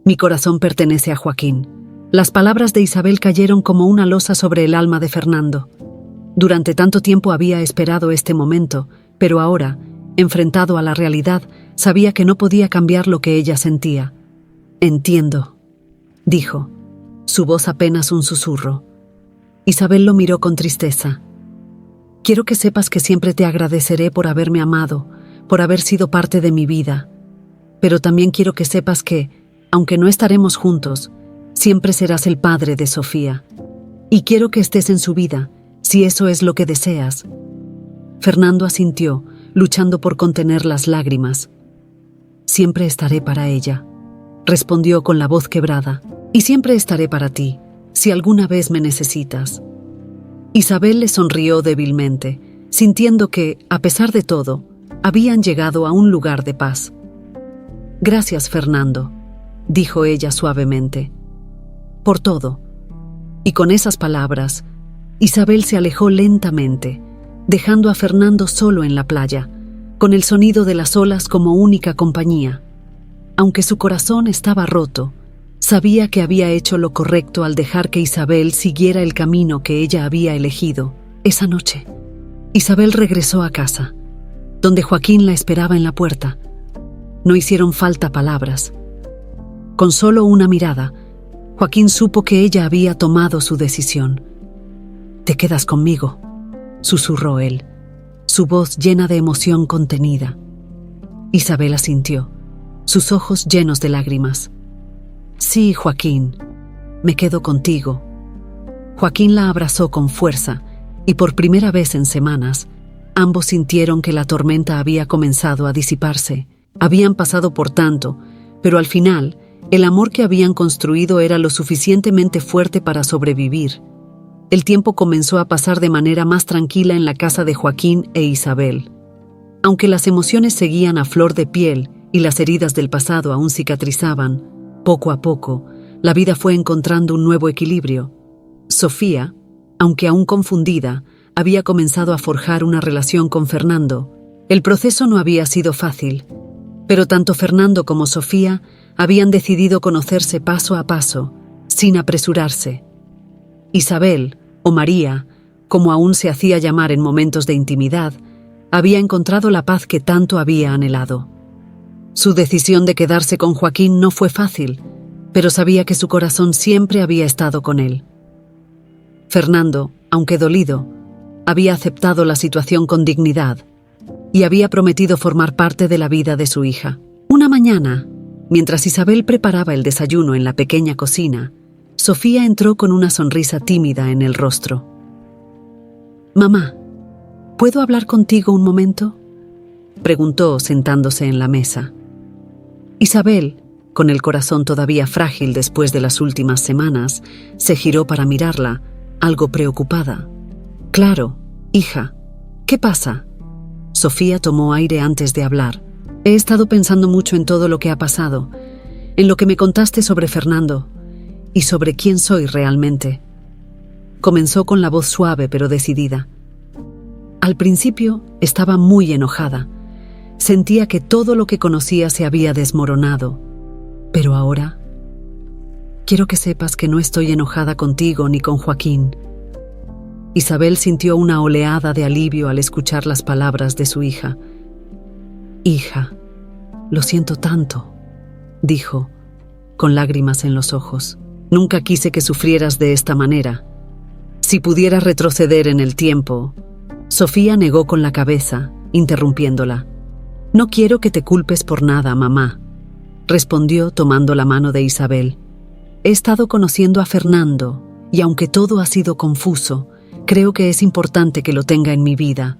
Mi corazón pertenece a Joaquín». Las palabras de Isabel cayeron como una losa sobre el alma de Fernando. Durante tanto tiempo había esperado este momento, pero ahora, enfrentado a la realidad, sabía que no podía cambiar lo que ella sentía. «Entiendo», dijo, su voz apenas un susurro. Isabel lo miró con tristeza. «Quiero que sepas que siempre te agradeceré por haberme amado, por haber sido parte de mi vida. Pero también quiero que sepas que, aunque no estaremos juntos, siempre serás el padre de Sofía. Y quiero que estés en su vida, si eso es lo que deseas». Fernando asintió, luchando por contener las lágrimas. «Siempre estaré para ella», respondió con la voz quebrada, «y siempre estaré para ti, si alguna vez me necesitas». Isabel le sonrió débilmente, sintiendo que, a pesar de todo, habían llegado a un lugar de paz. «Gracias, Fernando», dijo ella suavemente, «por todo». Y con esas palabras, Isabel se alejó lentamente, dejando a Fernando solo en la playa, con el sonido de las olas como única compañía. Aunque su corazón estaba roto, sabía que había hecho lo correcto al dejar que Isabel siguiera el camino que ella había elegido. Esa noche, Isabel regresó a casa, donde Joaquín la esperaba en la puerta. No hicieron falta palabras. Con solo una mirada, Joaquín supo que ella había tomado su decisión. «Te quedas conmigo», susurró él, su voz llena de emoción contenida. Isabel asintió, sus ojos llenos de lágrimas. «Sí, Joaquín, me quedo contigo». Joaquín la abrazó con fuerza, y por primera vez en semanas, ambos sintieron que la tormenta había comenzado a disiparse. Habían pasado por tanto, pero al final, el amor que habían construido era lo suficientemente fuerte para sobrevivir. El tiempo comenzó a pasar de manera más tranquila en la casa de Joaquín e Isabel. Aunque las emociones seguían a flor de piel y las heridas del pasado aún cicatrizaban, poco a poco, la vida fue encontrando un nuevo equilibrio. Sofía, aunque aún confundida, había comenzado a forjar una relación con Fernando. El proceso no había sido fácil, pero tanto Fernando como Sofía habían decidido conocerse paso a paso, sin apresurarse. Isabel, o María, como aún se hacía llamar en momentos de intimidad, había encontrado la paz que tanto había anhelado. Su decisión de quedarse con Joaquín no fue fácil, pero sabía que su corazón siempre había estado con él. Fernando, aunque dolido, había aceptado la situación con dignidad y había prometido formar parte de la vida de su hija. Una mañana, mientras Isabel preparaba el desayuno en la pequeña cocina, Sofía entró con una sonrisa tímida en el rostro. «Mamá, ¿puedo hablar contigo un momento?», preguntó sentándose en la mesa. Isabel, con el corazón todavía frágil después de las últimas semanas, se giró para mirarla, algo preocupada. «Claro, hija, ¿qué pasa?». Sofía tomó aire antes de hablar. «He estado pensando mucho en todo lo que ha pasado, en lo que me contaste sobre Fernando y sobre quién soy realmente». Comenzó con la voz suave pero decidida. Al principio estaba muy enojada. Sentía que todo lo que conocía se había desmoronado. Pero ahora, quiero que sepas que no estoy enojada contigo ni con Joaquín. Isabel sintió una oleada de alivio al escuchar las palabras de su hija. «Hija, lo siento tanto», dijo, con lágrimas en los ojos. «Nunca quise que sufrieras de esta manera. Si pudiera retroceder en el tiempo». Sofía negó con la cabeza, interrumpiéndola. «No quiero que te culpes por nada, mamá», respondió tomando la mano de Isabel. «He estado conociendo a Fernando, y aunque todo ha sido confuso, creo que es importante que lo tenga en mi vida.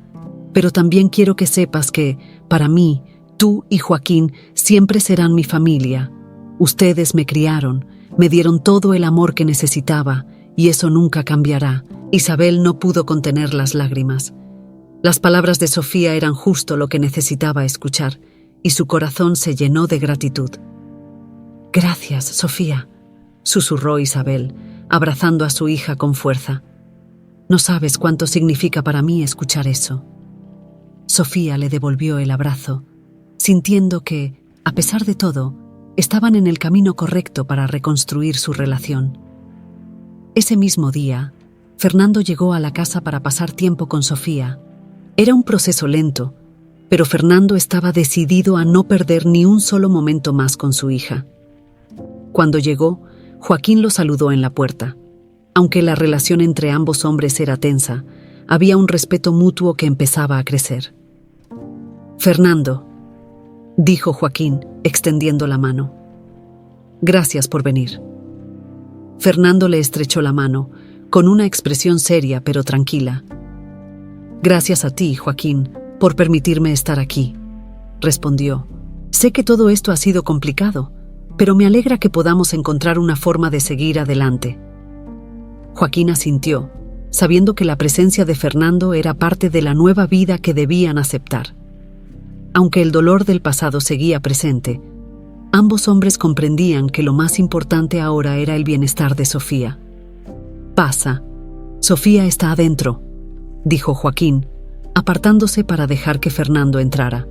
Pero también quiero que sepas que, para mí, tú y Joaquín siempre serán mi familia. Ustedes me criaron, me dieron todo el amor que necesitaba, y eso nunca cambiará. Isabel no pudo contener las lágrimas. Las palabras de Sofía eran justo lo que necesitaba escuchar, y su corazón se llenó de gratitud. «Gracias, Sofía», susurró Isabel, abrazando a su hija con fuerza. «No sabes cuánto significa para mí escuchar eso». Sofía le devolvió el abrazo, sintiendo que, a pesar de todo, estaban en el camino correcto para reconstruir su relación. Ese mismo día, Fernando llegó a la casa para pasar tiempo con Sofía. Era un proceso lento, pero Fernando estaba decidido a no perder ni un solo momento más con su hija. Cuando llegó, Joaquín lo saludó en la puerta. Aunque la relación entre ambos hombres era tensa, había un respeto mutuo que empezaba a crecer. «Fernando», dijo Joaquín, extendiendo la mano. «Gracias por venir». Fernando le estrechó la mano, con una expresión seria pero tranquila. «Gracias a ti, Joaquín, por permitirme estar aquí», respondió. «Sé que todo esto ha sido complicado, pero me alegra que podamos encontrar una forma de seguir adelante». Joaquín asintió, sabiendo que la presencia de Fernando era parte de la nueva vida que debían aceptar. Aunque el dolor del pasado seguía presente, ambos hombres comprendían que lo más importante ahora era el bienestar de Sofía. «Pasa. Sofía está adentro», dijo Joaquín, apartándose para dejar que Fernando entrara.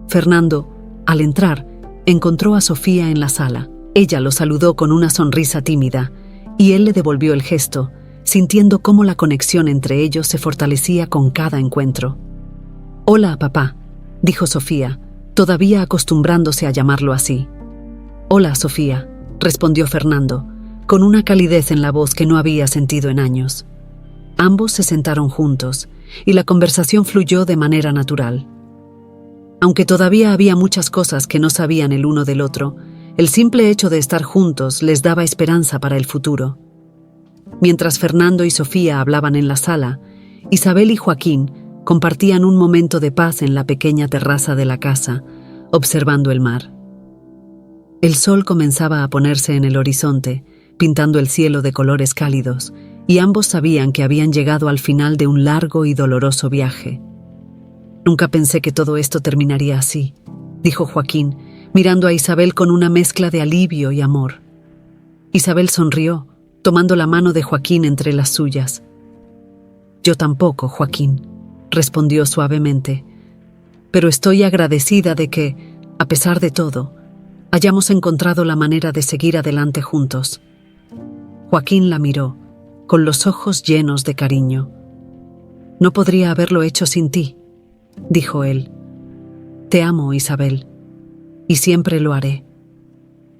Fernando, al entrar, encontró a Sofía en la sala. Ella lo saludó con una sonrisa tímida, y él le devolvió el gesto, sintiendo cómo la conexión entre ellos se fortalecía con cada encuentro. «Hola, papá», dijo Sofía, todavía acostumbrándose a llamarlo así. «Hola, Sofía», respondió Fernando, con una calidez en la voz que no había sentido en años. Ambos se sentaron juntos, y la conversación fluyó de manera natural. Aunque todavía había muchas cosas que no sabían el uno del otro, el simple hecho de estar juntos les daba esperanza para el futuro. Mientras Fernando y Sofía hablaban en la sala, Isabel y Joaquín compartían un momento de paz en la pequeña terraza de la casa, observando el mar. El sol comenzaba a ponerse en el horizonte, pintando el cielo de colores cálidos, y ambos sabían que habían llegado al final de un largo y doloroso viaje. «Nunca pensé que todo esto terminaría así», dijo Joaquín, mirando a Isabel con una mezcla de alivio y amor. Isabel sonrió, tomando la mano de Joaquín entre las suyas. «Yo tampoco, Joaquín», respondió suavemente, «pero estoy agradecida de que, a pesar de todo, hayamos encontrado la manera de seguir adelante juntos». Joaquín la miró, con los ojos llenos de cariño. «No podría haberlo hecho sin ti», dijo él. «Te amo, Isabel, y siempre lo haré».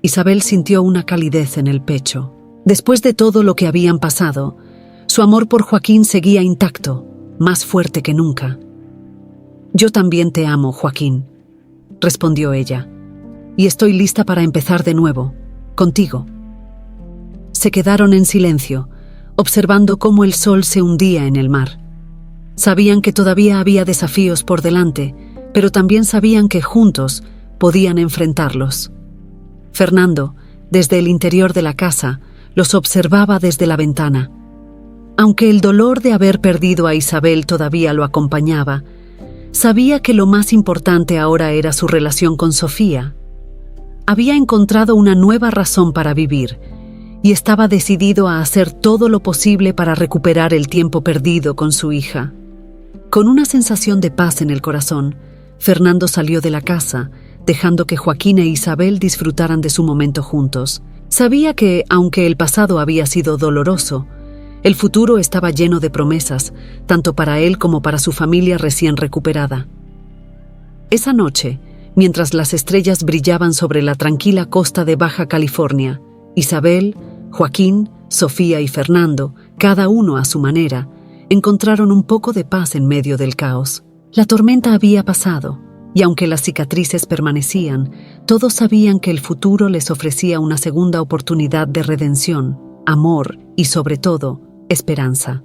Isabel sintió una calidez en el pecho. Después de todo lo que habían pasado, su amor por Joaquín seguía intacto, más fuerte que nunca. «Yo también te amo, Joaquín», respondió ella, «y estoy lista para empezar de nuevo, contigo». Se quedaron en silencio, observando cómo el sol se hundía en el mar. Sabían que todavía había desafíos por delante, pero también sabían que juntos podían enfrentarlos. Fernando, desde el interior de la casa, los observaba desde la ventana. Aunque el dolor de haber perdido a Isabel todavía lo acompañaba, sabía que lo más importante ahora era su relación con Sofía. Había encontrado una nueva razón para vivir, y estaba decidido a hacer todo lo posible para recuperar el tiempo perdido con su hija. Con una sensación de paz en el corazón, Fernando salió de la casa, dejando que Joaquín e Isabel disfrutaran de su momento juntos. Sabía que, aunque el pasado había sido doloroso, el futuro estaba lleno de promesas, tanto para él como para su familia recién recuperada. Esa noche, mientras las estrellas brillaban sobre la tranquila costa de Baja California, Isabel, Joaquín, Sofía y Fernando, cada uno a su manera, encontraron un poco de paz en medio del caos. La tormenta había pasado, y aunque las cicatrices permanecían, todos sabían que el futuro les ofrecía una segunda oportunidad de redención, amor y, sobre todo, esperanza.